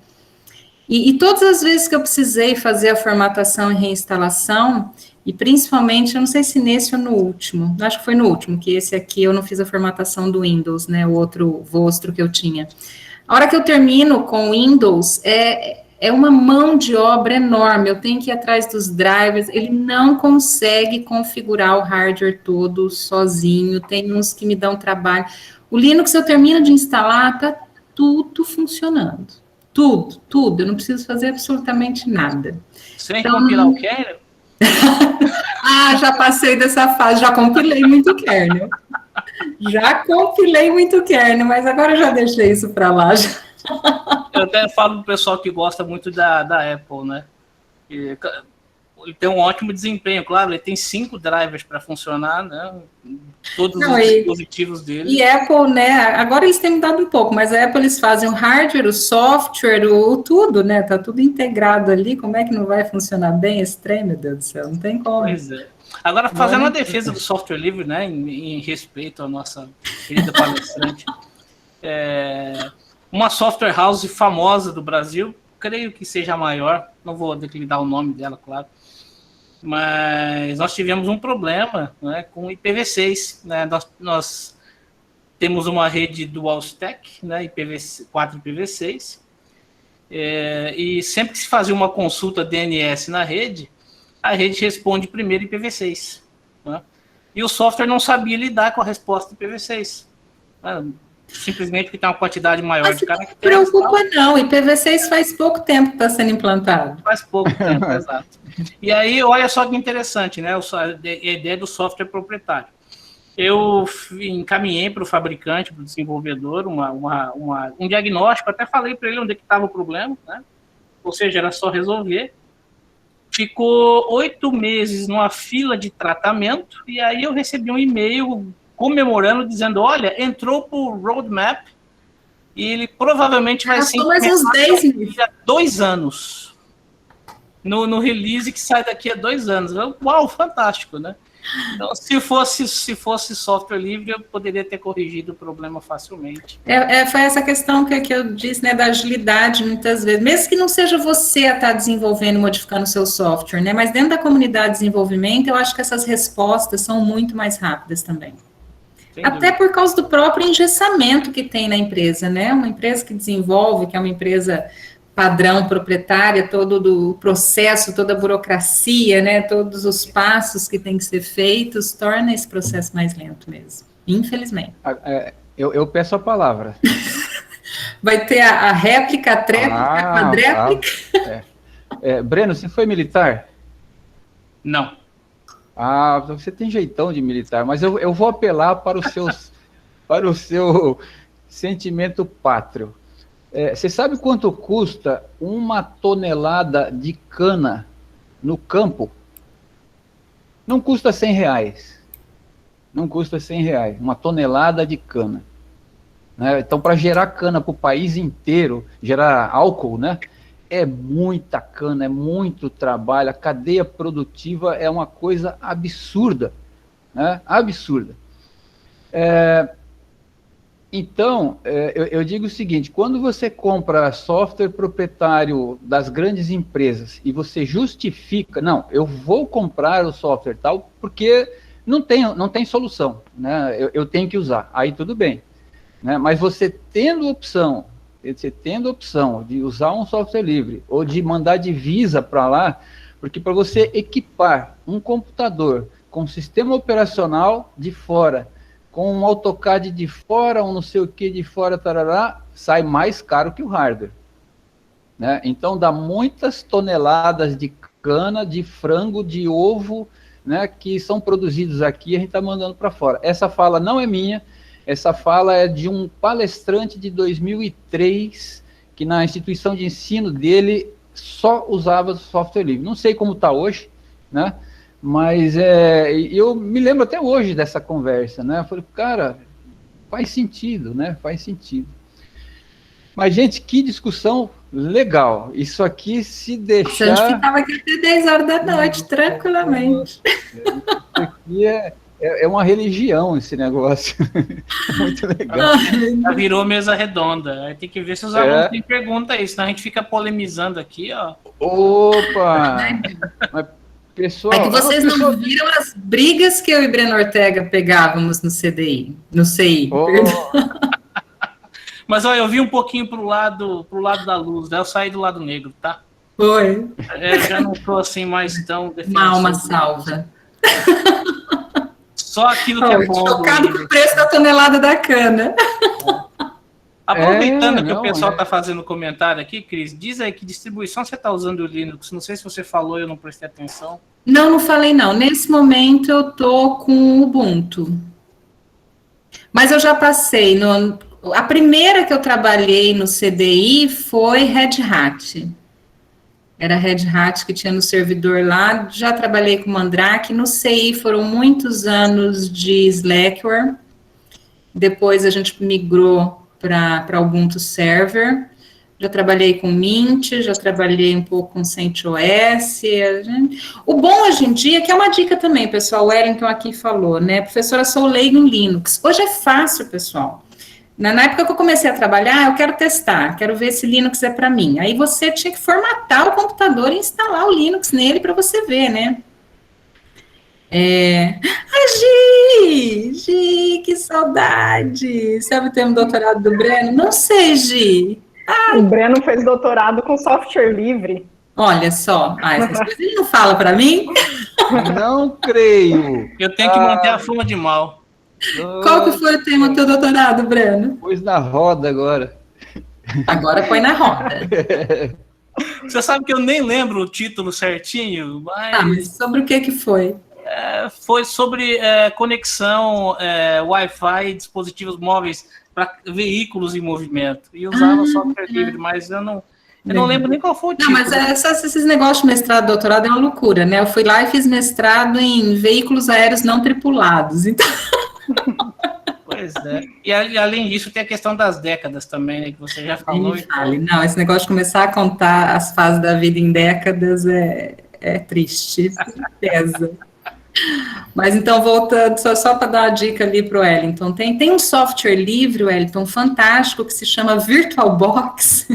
e todas as vezes que eu precisei fazer a formatação e reinstalação, e principalmente, eu não sei se nesse ou no último, acho que foi no último, que esse aqui eu não fiz a formatação do Windows, né, o outro Vostro que eu tinha. A hora que eu termino com o Windows, é uma mão de obra enorme, eu tenho que ir atrás dos drivers, ele não consegue configurar o hardware todo sozinho, tem uns que me dão trabalho. O Linux, eu termino de instalar, tá tudo funcionando. Tudo, eu não preciso fazer absolutamente nada. Sem compilar o kernel? Já passei dessa fase, já compilei muito kernel. Mas agora eu já deixei isso para lá. Eu até falo pro pessoal que gosta muito da Apple, né? Ele tem um ótimo desempenho, claro, ele tem 5 drivers para funcionar, né? Todos os dispositivos dele. E Apple, né? Agora eles têm mudado um pouco, mas a Apple eles fazem o hardware, o software, tudo, né? Tá tudo integrado ali. Como é que não vai funcionar bem esse trem, meu Deus do céu? Não tem como. Pois é. Agora, fazendo uma defesa do software livre, né? Em respeito à nossa querida palestrante, uma software house famosa do Brasil, creio que seja a maior, não vou declinar o nome dela, claro, mas nós tivemos um problema, né, com IPv6, né, nós temos uma rede dual stack, né, 4 IPv6, e sempre que se fazia uma consulta DNS na rede, a rede responde primeiro IPv6, né, e o software não sabia lidar com a resposta IPv6, né, simplesmente porque tem uma quantidade maior de caracteres. Não se preocupa não, IPv6 faz pouco tempo que está sendo implantado. Faz pouco tempo, exato. E aí, olha só que interessante, né? A ideia do software proprietário. Eu encaminhei para o fabricante, para o desenvolvedor, um diagnóstico, até falei para ele onde estava o problema, né? Ou seja, era só resolver. Ficou 8 meses numa fila de tratamento, e aí eu recebi um e-mail comemorando, dizendo, olha, entrou por roadmap e ele provavelmente vai ser mais uns 10 daqui a 2 anos. No release que sai daqui a 2 anos. Uau, fantástico, né? Então, se fosse software livre, eu poderia ter corrigido o problema facilmente. Foi essa questão que eu disse, né, da agilidade, muitas vezes. Mesmo que não seja você a estar desenvolvendo, modificando o seu software, né? Mas dentro da comunidade de desenvolvimento, eu acho que essas respostas são muito mais rápidas também. Até por causa do próprio engessamento que tem na empresa, né? Uma empresa que desenvolve, que é uma empresa padrão proprietária, todo o processo, toda a burocracia, né? Todos os passos que têm que ser feitos, torna esse processo mais lento mesmo, infelizmente. Eu peço a palavra. Vai ter a réplica, a tréplica, a quadréplica. Breno, você foi militar? Não. Você tem jeitão de militar, mas eu vou apelar para o seu sentimento pátrio. Você sabe quanto custa 1 tonelada de cana no campo? Não custa R$100. Não custa R$100, 1 tonelada de cana. Né? Então, para gerar cana para o país inteiro, gerar álcool, né? É muita cana, é muito trabalho, a cadeia produtiva é uma coisa absurda, né? Absurda. Então, eu digo o seguinte, quando você compra software proprietário das grandes empresas e você justifica, não, eu vou comprar o software tal, porque não tem solução, né? Eu tenho que usar, aí tudo bem, né? Mas você tendo opção de usar um software livre ou de mandar divisa para lá, porque para você equipar um computador com sistema operacional de fora, com um AutoCAD de fora, um não sei o que de fora, tarará, sai mais caro que o hardware. Né? Então dá muitas toneladas de cana, de frango, de ovo, né, que são produzidos aqui e a gente está mandando para fora. Essa fala não é minha, essa fala é de um palestrante de 2003, que na instituição de ensino dele só usava software livre. Não sei como está hoje, né, mas eu me lembro até hoje dessa conversa, né, eu falei, cara, faz sentido, né, faz sentido. Mas, gente, que discussão legal. Isso aqui, se deixar... A gente ficava aqui até 10 horas da noite, tranquilamente. Isso aqui é uma religião, esse negócio. Muito legal. Já virou mesa redonda. Aí tem que ver se os alunos têm pergunta aí, senão a gente fica polemizando aqui, ó. Opa! Mas, pessoal... É que vocês não viram as brigas que eu e Breno Ortega pegávamos no CDI, no CI. Mas, olha, eu vi um pouquinho pro lado da luz, né? Eu saí do lado negro, tá? Foi. Já não tô assim mais tão... Uma alma salva. Só aquilo que é bom. Chocado com o preço da tonelada da cana. Aproveitando que o pessoal está fazendo comentário aqui, Cris, diz aí que distribuição você está usando o Linux. Não sei se você falou, eu não prestei atenção. Não falei não. Nesse momento eu tô com o Ubuntu. Mas eu já passei. A primeira que eu trabalhei no CDI foi Red Hat. Era Red Hat que tinha no servidor lá. Já trabalhei com Mandrake. No CI foram muitos anos de Slackware. Depois a gente migrou para Ubuntu Server. Já trabalhei com Mint, já trabalhei um pouco com CentOS. O bom hoje em dia, que é uma dica também, pessoal, o Wellington aqui falou, né? Professora, sou leigo em Linux. Hoje é fácil, pessoal. Na época que eu comecei a trabalhar, eu quero testar, quero ver se Linux é para mim. Aí você tinha que formatar o computador e instalar o Linux nele para você ver, né? Gi, que saudade! Sabe o termo doutorado do Breno? Não sei, Gi. O Breno fez doutorado com software livre. Olha só, essas coisas ele não fala para mim? Não creio. Eu tenho que manter a fama de mal. Qual que foi o tema do teu doutorado, Breno? Pôs na roda agora. Agora põe na roda. Você sabe que eu nem lembro o título certinho, mas sobre o que foi? Foi sobre conexão Wi-Fi, dispositivos móveis para veículos em movimento. E usava software livre, mas eu não lembro nem qual foi o título. Não, mas esses negócios de mestrado e doutorado é uma loucura, né? Eu fui lá e fiz mestrado em veículos aéreos não tripulados, então... Pois é. E além disso, tem a questão das décadas também, né, que você já falou. Não, esse negócio de começar a contar as fases da vida em décadas é triste, pesa. Mas então, voltando, só para dar uma dica ali para o Wellington, tem um software livre, Wellington, fantástico, que se chama VirtualBox.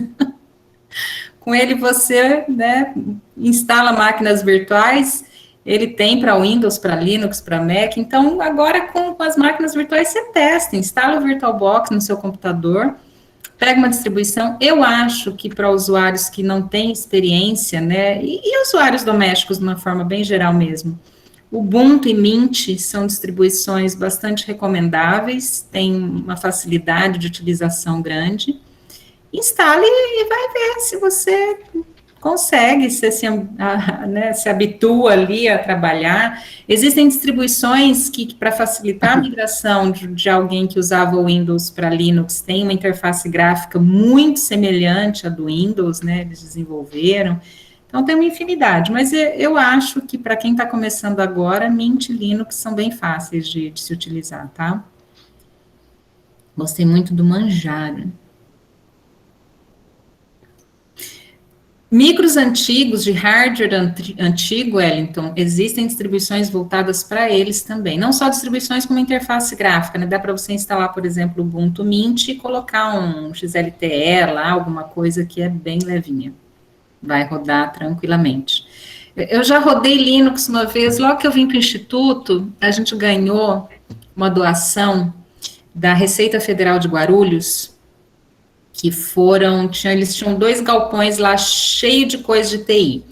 Com ele você, né, instala máquinas virtuais. Ele tem para Windows, para Linux, para Mac. Então, agora com as máquinas virtuais, você testa, instala o VirtualBox no seu computador, pega uma distribuição. Eu acho que para usuários que não têm experiência, né, e usuários domésticos de uma forma bem geral mesmo, Ubuntu e Mint são distribuições bastante recomendáveis, tem uma facilidade de utilização grande. Instale e vai ver se você consegue, se habitua ali a trabalhar. Existem distribuições que para facilitar a migração de alguém que usava o Windows para Linux, tem uma interface gráfica muito semelhante à do Windows, né, eles desenvolveram. Então, tem uma infinidade, mas eu acho que para quem está começando agora, Mint e Linux são bem fáceis de se utilizar, tá? Gostei muito do Manjaro. Micros antigos, de hardware antigo, Wellington, existem distribuições voltadas para eles também. Não só distribuições como interface gráfica, né? Dá para você instalar, por exemplo, o Ubuntu Mint e colocar um XLTE lá, alguma coisa que é bem levinha. Vai rodar tranquilamente. Eu já rodei Linux uma vez, logo que eu vim para o Instituto, a gente ganhou uma doação da Receita Federal de Guarulhos, que eles tinham 2 galpões lá, cheio de coisa de TI.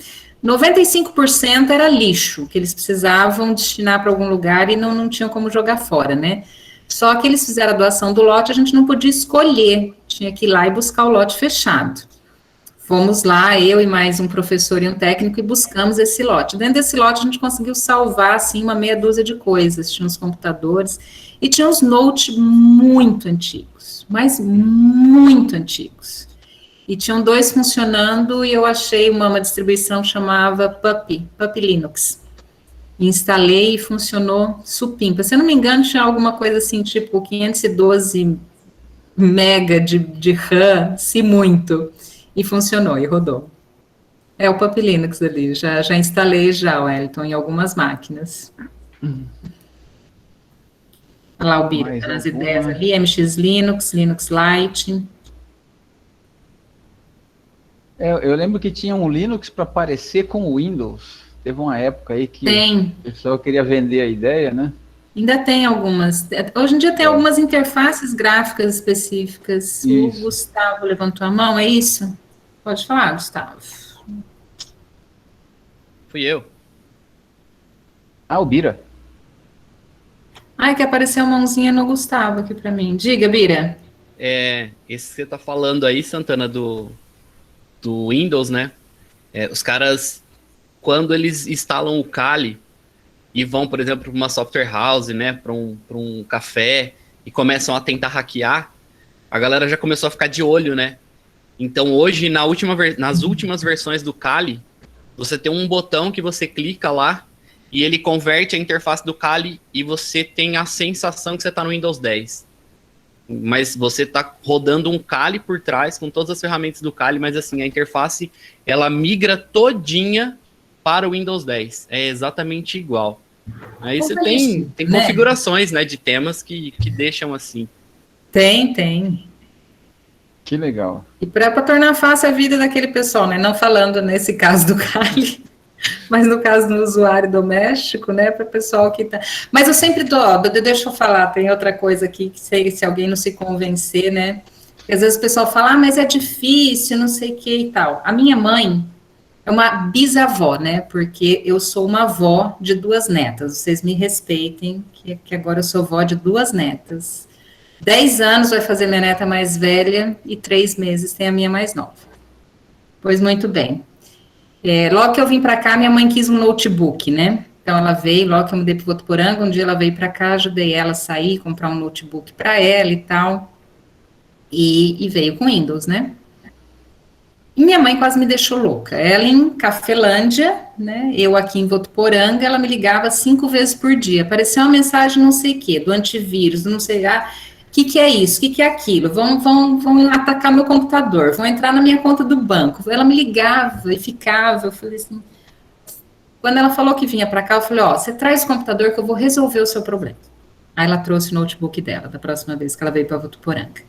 95% era lixo, que eles precisavam destinar para algum lugar e não tinham como jogar fora, né? Só que eles fizeram a doação do lote, a gente não podia escolher, tinha que ir lá e buscar o lote fechado. Fomos lá, eu e mais um professor e um técnico, e buscamos esse lote. Dentro desse lote, a gente conseguiu salvar, assim, uma meia dúzia de coisas. Tinha uns computadores e tinha uns notes muito antigos, mas muito antigos. E tinham 2 funcionando, e eu achei uma distribuição que chamava Puppy Linux. Instalei e funcionou supimpa. Se eu não me engano, tinha alguma coisa assim, tipo 512 mega de RAM, se muito. E funcionou, e rodou. É o Puppy Linux ali, já instalei já, Wellington, em algumas máquinas. Olha lá o Bira, tá nas ideias ali, MX Linux, Linux Lite. Eu lembro que tinha um Linux para parecer com o Windows. Teve uma época aí que o pessoal queria vender a ideia, né? Ainda tem algumas. Hoje em dia tem algumas interfaces gráficas específicas. Isso. O Gustavo levantou a mão, é isso? Pode falar, Gustavo. Fui eu. Ah, o Bira. Ai, que apareceu uma mãozinha no Gustavo aqui para mim. Diga, Bira. Esse que você tá falando aí, Santana, do Windows, né? Os caras, quando eles instalam o Kali e vão, por exemplo, para uma software house, né? Para um café e começam a tentar hackear, a galera já começou a ficar de olho, né? Então hoje, nas últimas versões do Kali, você tem um botão que você clica lá e ele converte a interface do Kali e você tem a sensação que você está no Windows 10. Mas você está rodando um Kali por trás, com todas as ferramentas do Kali, mas assim, a interface, ela migra todinha para o Windows 10. É exatamente igual. Aí você tem configurações, né, de temas que deixam assim. Tem. Que legal. E para tornar fácil a vida daquele pessoal, né? Não falando nesse caso do Kali, mas no caso do usuário doméstico, né? Para o pessoal que tá. Mas eu sempre deixa eu falar, tem outra coisa aqui que se alguém não se convencer, né? Porque às vezes o pessoal fala, mas é difícil, não sei o que e tal. A minha mãe é uma bisavó, né? Porque eu sou uma avó de 2 netas. Vocês me respeitem, que agora eu sou vó de 2 netas. 10 anos vai fazer minha neta mais velha e 3 meses tem a minha mais nova. Pois muito bem. Logo que eu vim para cá, minha mãe quis um notebook, né? Então ela veio, logo que eu mudei para Votuporanga, um dia ela veio para cá, ajudei ela a sair, comprar um notebook para ela e tal. E veio com Windows, né? E minha mãe quase me deixou louca. Ela em Cafelândia, né? Eu aqui em Votuporanga, ela me ligava 5 vezes por dia. Apareceu uma mensagem não sei o quê, do antivírus, do não sei lá. O que é isso? O que é aquilo? Vão atacar meu computador, vão entrar na minha conta do banco. Ela me ligava e ficava. Eu falei assim. Quando ela falou que vinha para cá, eu falei: você traz o computador que eu vou resolver o seu problema. Aí ela trouxe o notebook dela, da próxima vez que ela veio para Votuporanga.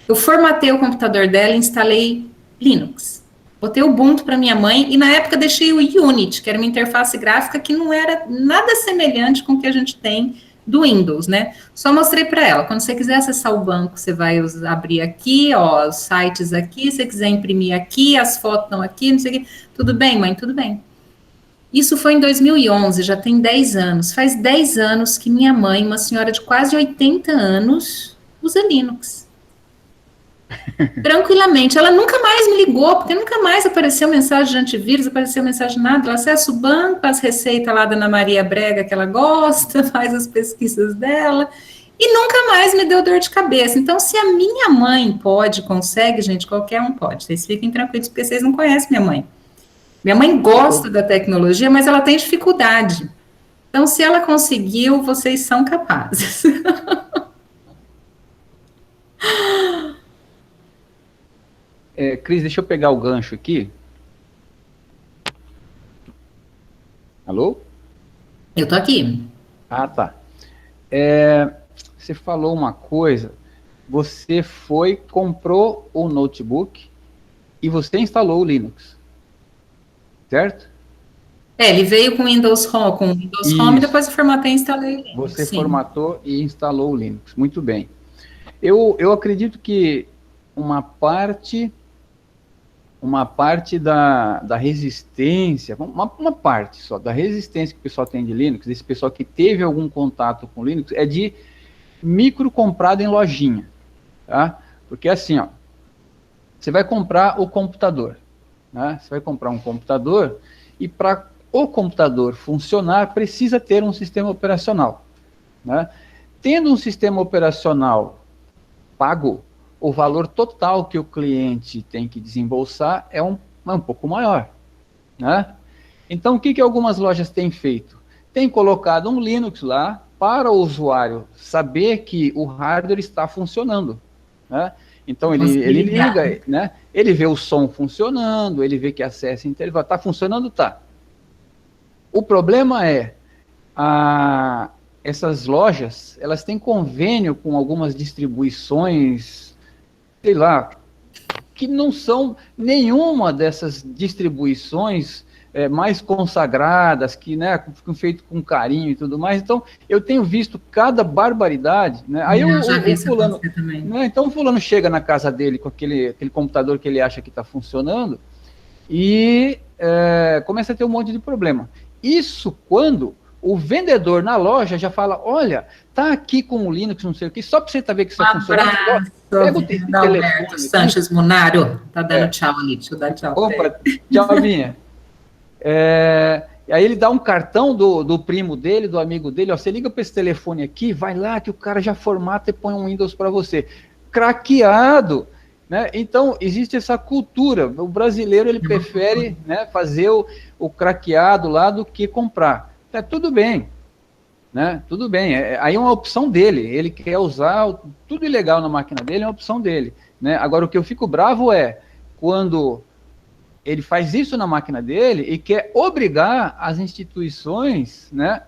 Eu formatei o computador dela e instalei Linux. Botei o Ubuntu para minha mãe e na época deixei o Unity, que era uma interface gráfica que não era nada semelhante com o que a gente tem do Windows, né? Só mostrei para ela, quando você quiser acessar o banco, você vai abrir aqui, os sites aqui, se você quiser imprimir aqui, as fotos estão aqui, não sei o que. Tudo bem, mãe? Tudo bem. Isso foi em 2011, já tem 10 anos. Faz 10 anos que minha mãe, uma senhora de quase 80 anos, usa Linux. Tranquilamente. Ela nunca mais me ligou, porque nunca mais apareceu mensagem de antivírus, apareceu mensagem de nada. Ela acessa o banco, as receitas lá da Ana Maria Brega que ela gosta, faz as pesquisas dela, e nunca mais me deu dor de cabeça. Então, se a minha mãe consegue, gente, qualquer um pode. Vocês fiquem tranquilos, porque vocês não conhecem minha mãe. Minha mãe gosta da tecnologia, mas ela tem dificuldade. Então, se ela conseguiu, vocês são capazes. Cris, deixa eu pegar o gancho aqui. Alô? Eu tô aqui. Ah, tá. Você falou uma coisa. Você comprou o notebook e você instalou o Linux. Certo? Ele veio com Windows Home, e depois eu formatei e instalei o Linux. Você formatou e instalou o Linux. Muito bem. Eu acredito que uma parte da resistência, uma parte só, da resistência que o pessoal tem de Linux, desse pessoal que teve algum contato com Linux, é de micro comprado em lojinha, tá? Porque assim, você vai comprar o computador, né? Você vai comprar um computador e para o computador funcionar precisa ter um sistema operacional, né? Tendo um sistema operacional pago, o valor total que o cliente tem que desembolsar é um pouco maior, né? Então, o que algumas lojas têm feito? Tem colocado um Linux lá para o usuário saber que o hardware está funcionando, né? Então, ele liga, né? Ele vê o som funcionando, ele vê que acesso intervalo, está funcionando, tá. O problema é, essas lojas, elas têm convênio com algumas distribuições, sei lá, que não são nenhuma dessas distribuições mais consagradas, que, né, ficam feitas com carinho e tudo mais. Então, eu tenho visto cada barbaridade, né? Aí o fulano, né, então o fulano chega na casa dele com aquele computador que ele acha que está funcionando e começa a ter um monte de problema. Isso quando o vendedor na loja já fala, olha, tá aqui com o Linux, não sei o que, só para você ver que isso está funcionando. Pega o telefone. Sanches Munaro, tá dando tchau ali, deixa eu dar tchau. Opa, tchau, Vinha. Aí ele dá um cartão do primo dele, do amigo dele, ó, você liga para esse telefone aqui, vai lá que o cara já formata e põe um Windows para você. Craqueado, né? Então, existe essa cultura. O brasileiro, ele prefere, né, fazer o craqueado lá do que comprar. Tudo bem, né? Tudo bem. Aí é uma opção dele. Ele quer usar tudo ilegal na máquina dele, é uma opção dele, né? Agora, o que eu fico bravo é quando ele faz isso na máquina dele e quer obrigar as instituições, né?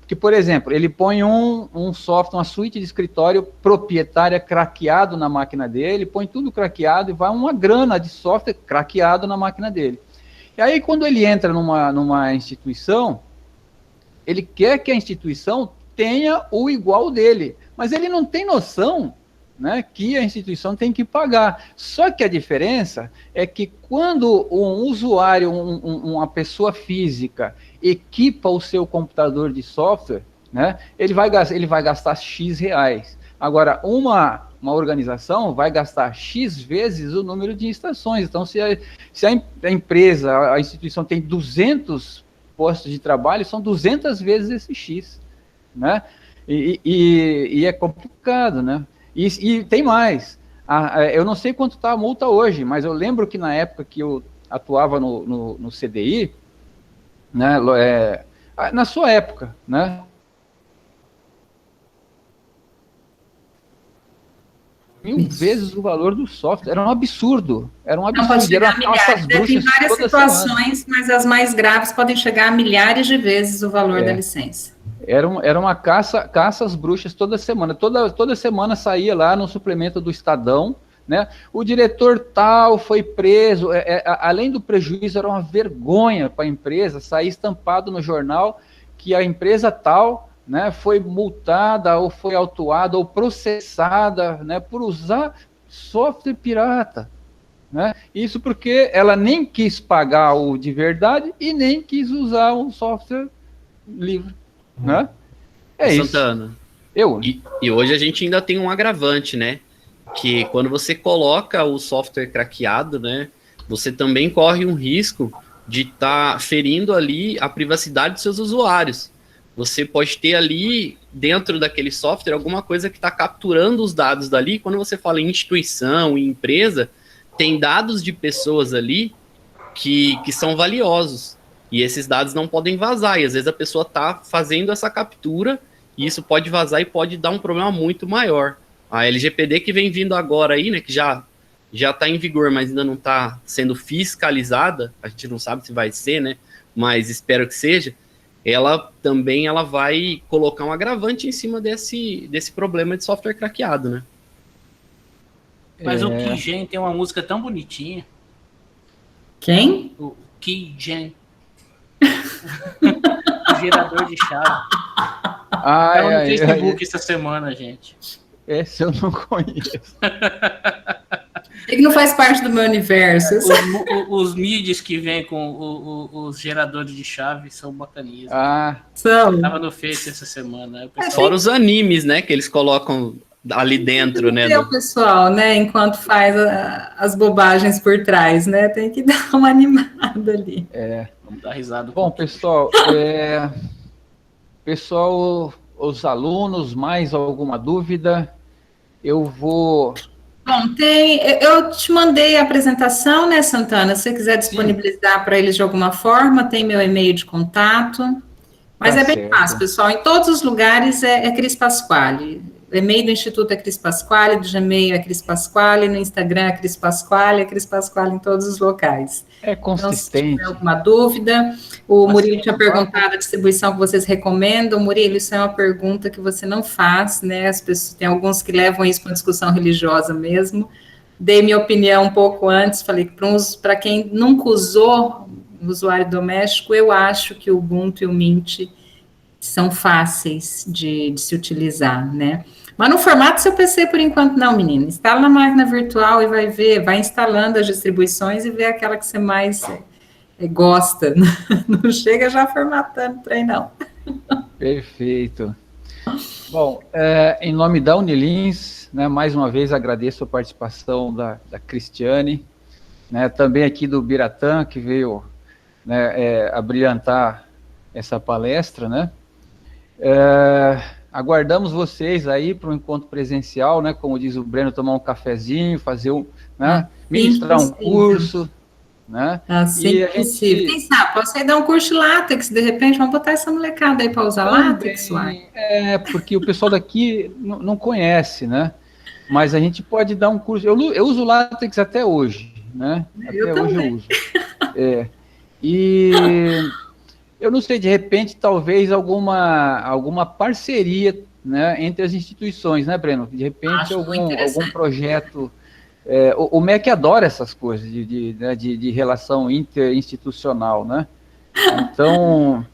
Que, por exemplo, ele põe um software, uma suíte de escritório proprietária craqueado na máquina dele, põe tudo craqueado e vai uma grana de software craqueado na máquina dele. E aí, quando ele entra numa instituição, ele quer que a instituição tenha o igual dele, mas ele não tem noção, né, que a instituição tem que pagar. Só que a diferença é que quando um usuário, uma pessoa física, equipa o seu computador de software, né, ele vai gastar X reais. Agora, uma organização vai gastar X vezes o número de estações. Então, se a empresa, a instituição tem 200 postos de trabalho, são 200 vezes esse X, né? E é complicado, né? E tem mais. Eu não sei quanto está a multa hoje, mas eu lembro que na época que eu atuava no CDI, né, na sua época, né? Mil vezes o valor do software. Era um absurdo. Era um absurdo. Era milhares. Tem várias situações, mas as mais graves podem chegar a milhares de vezes o valor da licença. Era uma caça às bruxas toda semana. Toda semana saía lá no suplemento do Estadão, né? O diretor tal foi preso. Além do prejuízo, era uma vergonha para a empresa sair estampado no jornal que a empresa tal, né, foi multada ou foi autuada ou processada, né, por usar software pirata, né? Isso porque ela nem quis pagar o de verdade e nem quis usar um software livre, né? Santana, isso. E hoje a gente ainda tem um agravante, né? Que quando você coloca o software craqueado, né, você também corre um risco de estar ferindo ali a privacidade dos seus usuários. Você pode ter ali, dentro daquele software, alguma coisa que está capturando os dados dali. Quando você fala em instituição, em empresa, tem dados de pessoas ali que são valiosos. E esses dados não podem vazar. E às vezes a pessoa está fazendo essa captura e isso pode vazar e pode dar um problema muito maior. A LGPD que vem vindo agora aí, né, que já está em vigor, mas ainda não está sendo fiscalizada, a gente não sabe se vai ser, né, mas espero que seja, ela vai colocar um agravante em cima desse problema de software craqueado, né? Mas o Keygen tem uma música tão bonitinha. Quem? O Keygen. O gerador de chave. Tava no Facebook essa semana, gente. Esse eu não conheço. Ele não faz parte do meu universo. Os MIDIs que vêm com os geradores de chave são bacaninhas. São. Tava no Face essa semana. Fora os animes, né? Que eles colocam ali dentro, né? O pessoal, né, enquanto faz as bobagens por trás, né, tem que dar uma animada ali. Vamos dar risada. Bom, pessoal, os alunos, mais alguma dúvida? Eu vou... Bom, eu te mandei a apresentação, né, Santana? Se você quiser disponibilizar para eles de alguma forma, tem meu e-mail de contato. Mas Tá é bem certo. fácil, pessoal. Em todos os lugares é Cris Pasquale. O e-mail do Instituto é Cris Pasquale, do Gmail é Cris Pasquale, no Instagram é Cris Pasquale em todos os locais. É Então, se consistente. tiver alguma dúvida, o Murilo Assim, tinha perguntado a distribuição que vocês recomendam. Murilo, isso é uma pergunta que você não faz, né? As pessoas, tem alguns que levam isso para uma discussão religiosa mesmo. Dei minha opinião um pouco antes, falei que para quem nunca usou o usuário doméstico, eu acho que o Ubuntu e o Mint são fáceis de se utilizar, né? Mas no formato seu PC, por enquanto, não, menina. Instala na máquina virtual e vai instalando as distribuições e vê aquela que você mais gosta. Não chega já formatando o trem, não. Perfeito. Bom, em nome da Unilins, né, mais uma vez agradeço a participação da Cristiane, né, também aqui do Biratã, que veio, né, abrilhantar essa palestra, né? Aguardamos vocês aí para o encontro presencial, né? Como diz o Breno, tomar um cafezinho, fazer né? Ministrar um curso, né? Assim e possível. Quem sabe, posso aí dar um curso de látex, de repente, vamos botar essa molecada aí para usar látex, uai. Porque o pessoal daqui não conhece, né? Mas a gente pode dar um curso. Eu uso látex até hoje, né? Até hoje eu uso. E eu não sei, de repente, talvez alguma parceria, né, entre as instituições, né, Breno? De repente, algum projeto. O MEC adora essas coisas de relação interinstitucional, né? Então,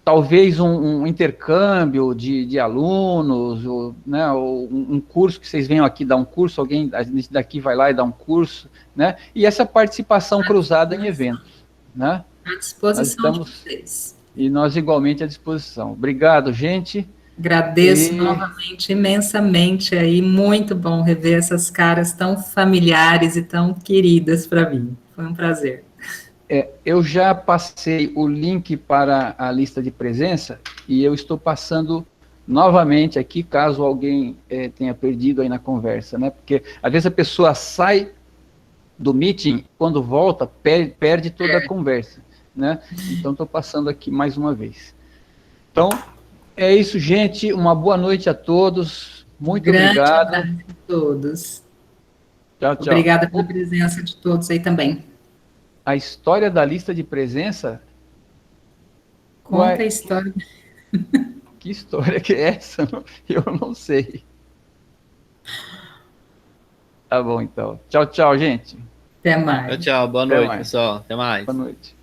talvez um intercâmbio de alunos, né, ou um curso que vocês venham aqui dar um curso, alguém daqui vai lá e dá um curso, né? E essa participação cruzada em eventos, né? À disposição de vocês. E nós igualmente à disposição. Obrigado, gente. Agradeço novamente, imensamente aí, muito bom rever essas caras tão familiares e tão queridas para mim. Foi um prazer. Eu já passei o link para a lista de presença e eu estou passando novamente aqui, caso alguém tenha perdido aí na conversa, né? Porque às vezes a pessoa sai do meeting, quando volta, perde toda a conversa, né? Então, estou passando aqui mais uma vez. Então, é isso, gente. Uma boa noite a todos. Muito obrigado. Grande abraço a todos. Tchau, tchau. Obrigada pela presença de todos aí também. A história da lista de presença? Conta a história. Que história que é essa? Eu não sei. Tá bom, então. Tchau, tchau, gente. Até mais. Tchau, boa noite, pessoal. Até mais. Boa noite.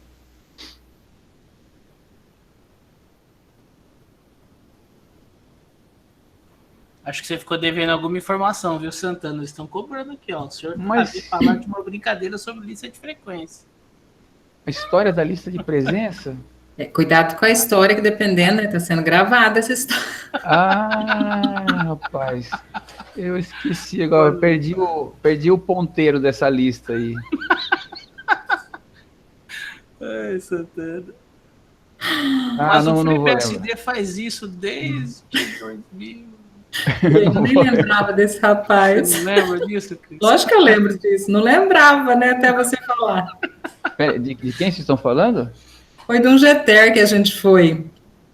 Acho que você ficou devendo alguma informação, viu, Santana? Eles estão cobrando aqui, ó. O senhor Mas... falar de uma brincadeira sobre lista de frequência. A história da lista de presença? Cuidado com a história, que dependendo, está sendo gravada essa história. Rapaz. Eu esqueci agora, perdi o ponteiro dessa lista aí. Ai, Santana. Mas o FreeBSD faz isso desde 2000. Eu nem lembrava desse rapaz. Você não lembra disso, Cris? Lógico que eu lembro disso. Não lembrava, né? Até você falar. De quem vocês estão falando? Foi de um GTR que a gente foi.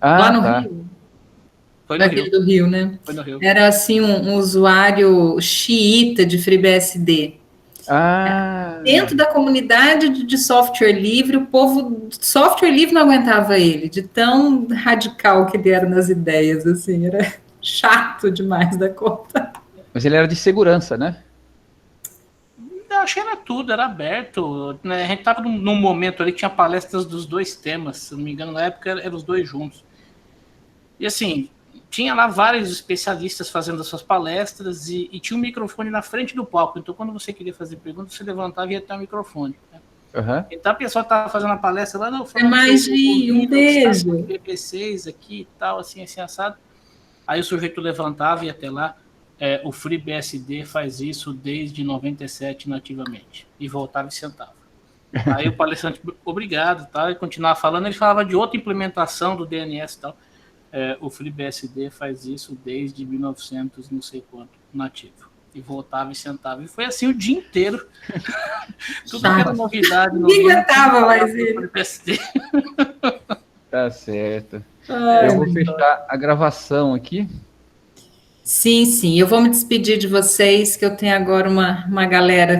Lá no Rio. Foi no Rio. Do Rio, né? Foi no Rio. Era assim um usuário xiita de FreeBSD. Dentro da comunidade de software livre, o povo de software livre não aguentava ele, de tão radical que ele era nas ideias, assim, era chato demais da conta. Mas ele era de segurança, né? Eu achei que era tudo, era aberto. Né? A gente estava num momento ali que tinha palestras dos dois temas, se não me engano, na época eram os dois juntos. E assim, tinha lá vários especialistas fazendo as suas palestras e tinha um microfone na frente do palco. Então, quando você queria fazer pergunta, você levantava e ia ter um microfone. Né? Uhum. Então, a pessoa estava fazendo a palestra lá, não, falando um beijo. PP6 aqui e tal, assim, assado. Aí o sujeito levantava e ia até lá. o FreeBSD faz isso desde 97 nativamente. E voltava e sentava. Aí o palestrante, obrigado, tá? E continuava falando, ele falava de outra implementação do DNS e tal. O FreeBSD faz isso desde 1900, não sei quanto, nativo. E voltava e sentava. E foi assim o dia inteiro. Tudo que era novidade. Ninguém aguentava mais ele. FreeBSD. Tá certo. Eu vou fechar a gravação aqui. Sim, sim. Eu vou me despedir de vocês, que eu tenho agora uma galera